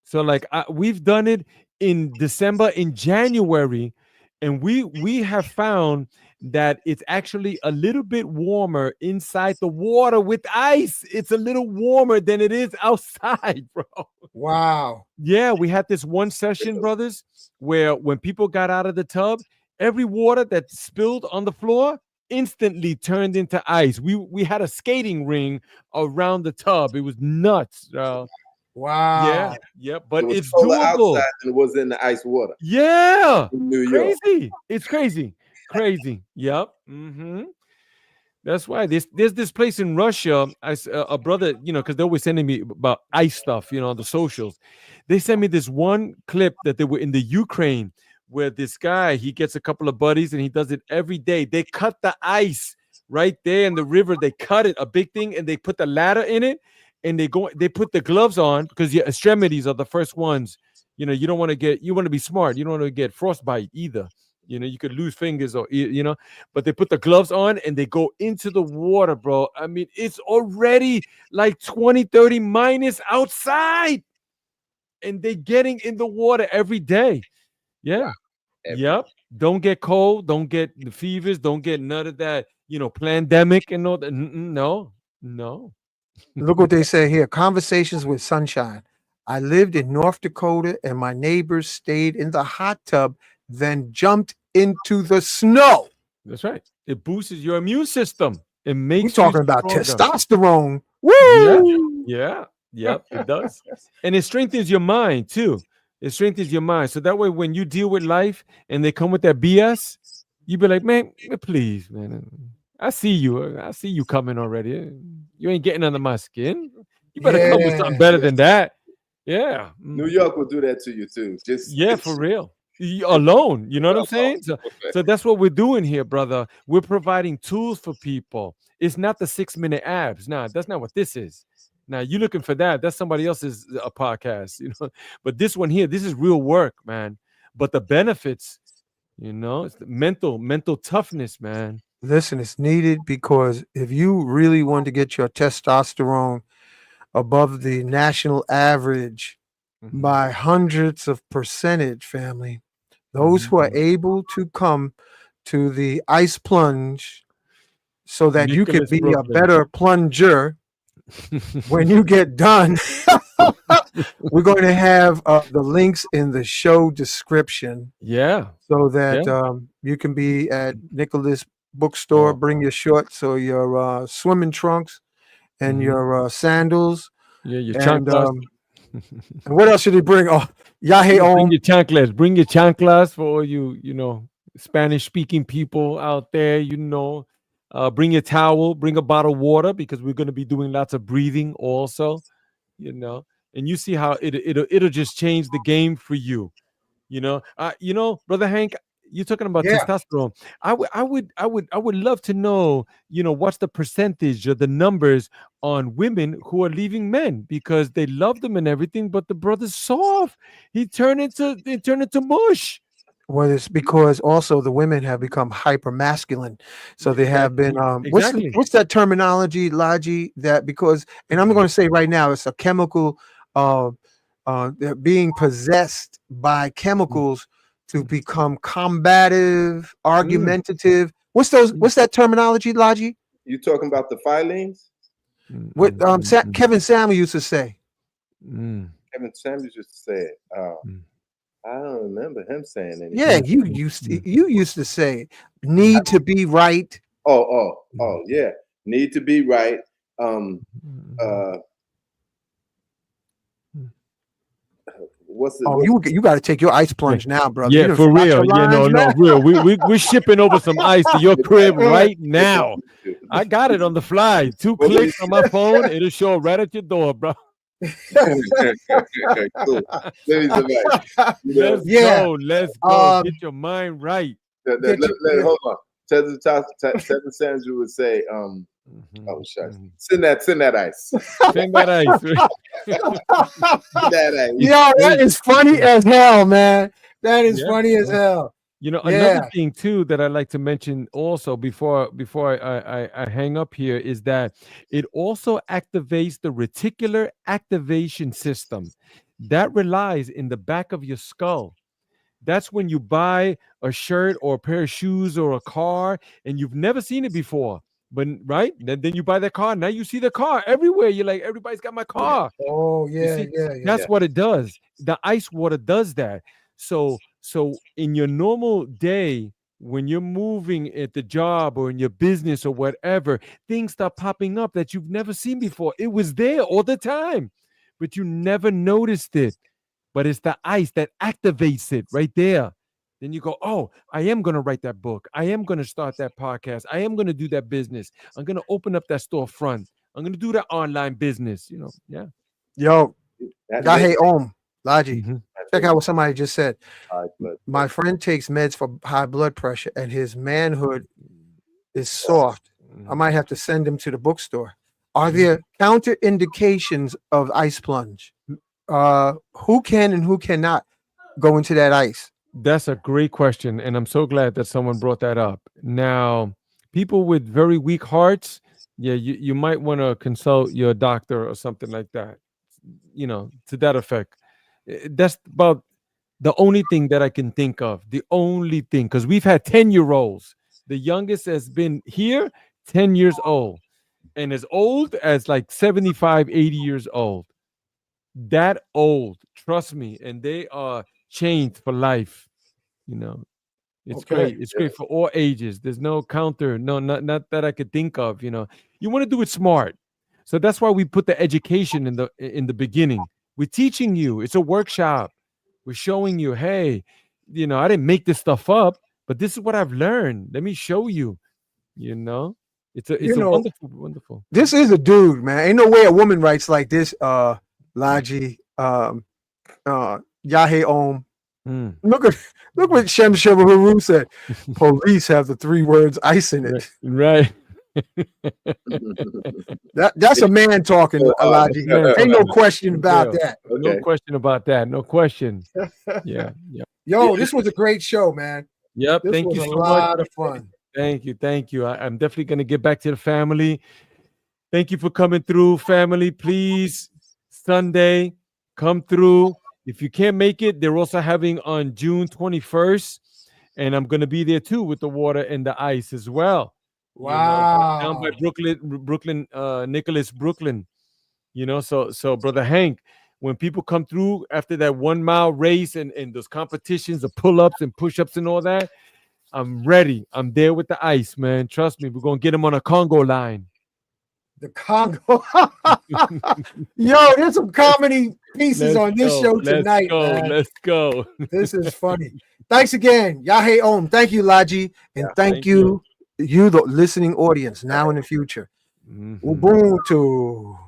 So like we've done it in December, in January. And we have found that it's actually a little bit warmer inside the water with ice. It's a little warmer than it is outside, bro. Wow. Yeah, we had this one session, brothers, where when people got out of the tub, every water that spilled on the floor instantly turned into ice. We had a skating ring around the tub. It was nuts. Wow. Yeah, It but was it's colder doable. outside than it was in the ice water Yeah, in New York. crazy. It's crazy. Yep. That's why there's this place in Russia. A brother, because they're always sending me about ice stuff, on the socials. They sent me this one clip that they were in the Ukraine, where this guy he gets a couple of buddies and he does it every day. They cut the ice right there in the river. They cut it a big thing and they put the ladder in it, and they put the gloves on because your extremities are the first ones. You don't want to you want to be smart. You don't want to get frostbite either. You could lose fingers or but they put the gloves on and they go into the water, bro. I mean, it's already like 20, 30 minus outside, and they're getting in the water every day. Yeah. Yep. Don't get cold. Don't get the fevers. Don't get none of that, pandemic and all that. No. Look what they say here. Conversations with Sunshine. I lived in North Dakota and my neighbors stayed in the hot tub, then jumped into the snow. That's right. It boosts your immune system. It We're makes you talking about stronger. testosterone. Yeah. Woo! Yep, it does. And it strengthens your mind too. It strengthens your mind. So that way, when you deal with life and they come with that BS, you be like, man, please, man. I see you. I see you coming already. You ain't getting under my skin. You better come with something better than that. Yeah. New York will do that to you too. Yeah, for real. Alone, you know what I'm saying? So that's what we're doing here, brother. We're providing tools for people. It's not the 6-minute abs. Nah, that's not what this is. Now you looking for that. That's somebody else's podcast, But this one here, this is real work, man. But the benefits, it's the mental toughness, man. Listen, it's needed because if you really want to get your testosterone above the national average by hundreds of percentage, family, those who are able to come to the ice plunge so that you could Nicholas be a Brooklyn. better plunger when you get done. We're going to have the links in the show description. Yeah. So that you can be at Nicholas Bookstore, bring your shorts or your swimming trunks and your sandals. Yeah, your and, chanclas. And what else should he bring? Oh, Yahey Bring Om. your chanclas. Bring your chanclas for all you, Spanish speaking people out there, bring your towel, bring a bottle of water because we're going to be doing lots of breathing also, and you see how it'll just change the game for you. Brother Hank, you're talking about testosterone. I would love to know, what's the percentage or the numbers on women who are leaving men because they love them and everything, but the brother's soft. They turn into mush. Well, it's because also the women have become hyper masculine, so they have been. Exactly. What's that terminology, Laji? That because, and I'm going to say right now, it's a chemical. They're being possessed by chemicals to become combative, argumentative. What's that terminology, Laji? You talking about the filings? What Kevin Samuel used to say. Kevin Samuel used to say it. I don't remember him saying anything. Yeah, you used to say need to be right. Oh, yeah. Need to be right. What's the, you got to take your ice plunge now, brother. Yeah, for real. No, real. We're shipping over some ice to your crib right now. I got it on the fly. 2 clicks on my phone, it'll show right at your door, bro. Cool. Let's go. Get your mind right. Hold on. Tevin Sanders would say, oh shucks. Send that ice. Send that ice. That ice. Yo, that is funny as hell, man. That is funny as hell. Another thing too that I'd like to mention also before I hang up here is that it also activates the reticular activation system that relies in the back of your skull. That's when you buy a shirt or a pair of shoes or a car and you've never seen it before. But right, then you buy that car. Now you see the car everywhere. You're like, everybody's got my car. Oh You yeah, see, yeah, yeah. that's what it does. The ice water does that. So in your normal day, when you're moving at the job or in your business or whatever, things start popping up that you've never seen before. It was there all the time, but you never noticed it. But it's the ice that activates it right there. Then you go, oh, I am going to write that book. I am going to start that podcast. I am going to do that business. I'm going to open up that storefront. I'm going to do that online business. Yeah. Yo, That Yahey makes Om, Laji. Mhm. Check out what somebody just said. high blood My friend takes meds for high blood pressure, and his manhood is soft. I might have to send him to the bookstore. Are there counterindications of ice plunge? Who can and who cannot go into that ice? That's a great question, and I'm so glad that someone brought that up. Now, people with very weak hearts, yeah, you might want to consult your doctor or something like that, to that effect. That's about the only thing that I can think of. The only thing, because we've had 10-year-olds. The youngest has been here 10 years old, and as old as like 75, 80 years old. That old, trust me, and they are changed for life. It's Okay. great. It's great for all ages. There's no counter, no, not that I could think of. You want to do it smart, so that's why we put the education in the beginning. We're teaching you. It's a workshop. We're showing you, hey, I didn't make this stuff up, but this is what I've learned. Let me show you. It's a wonderful, wonderful. This is a dude, man. Ain't no way a woman writes like this. Laji, Yahe Om. Mm. Look what Shem Haru said. Police have the 3 words ice in it. Right. That's a man talking, Elijah. Ain't no question about that. No question about that. No question. Yeah. Yo, this was a great show, man. Yep. This Thank was you a so lot much. of fun. Thank you. I'm definitely going to get back to the family. Thank you for coming through, family. Please, Sunday, come through. If you can't make it, they're also having on June 21st, and I'm going to be there too with the water and the ice as well. Wow. Down by Brooklyn, Nicholas, Brooklyn. So Brother Hank, when people come through after that 1 mile race and those competitions, the pull-ups and push-ups and all that, I'm ready. I'm there with the ice, man. Trust me, we're going to get them on a Congo line. The Congo. Yo, there's some comedy pieces on this show tonight, man. Let's go. This is funny. Thanks again. Yahey Om. Thank you, Laji. And thank you, the listening audience now and in the future. Mhm. Ubuntu.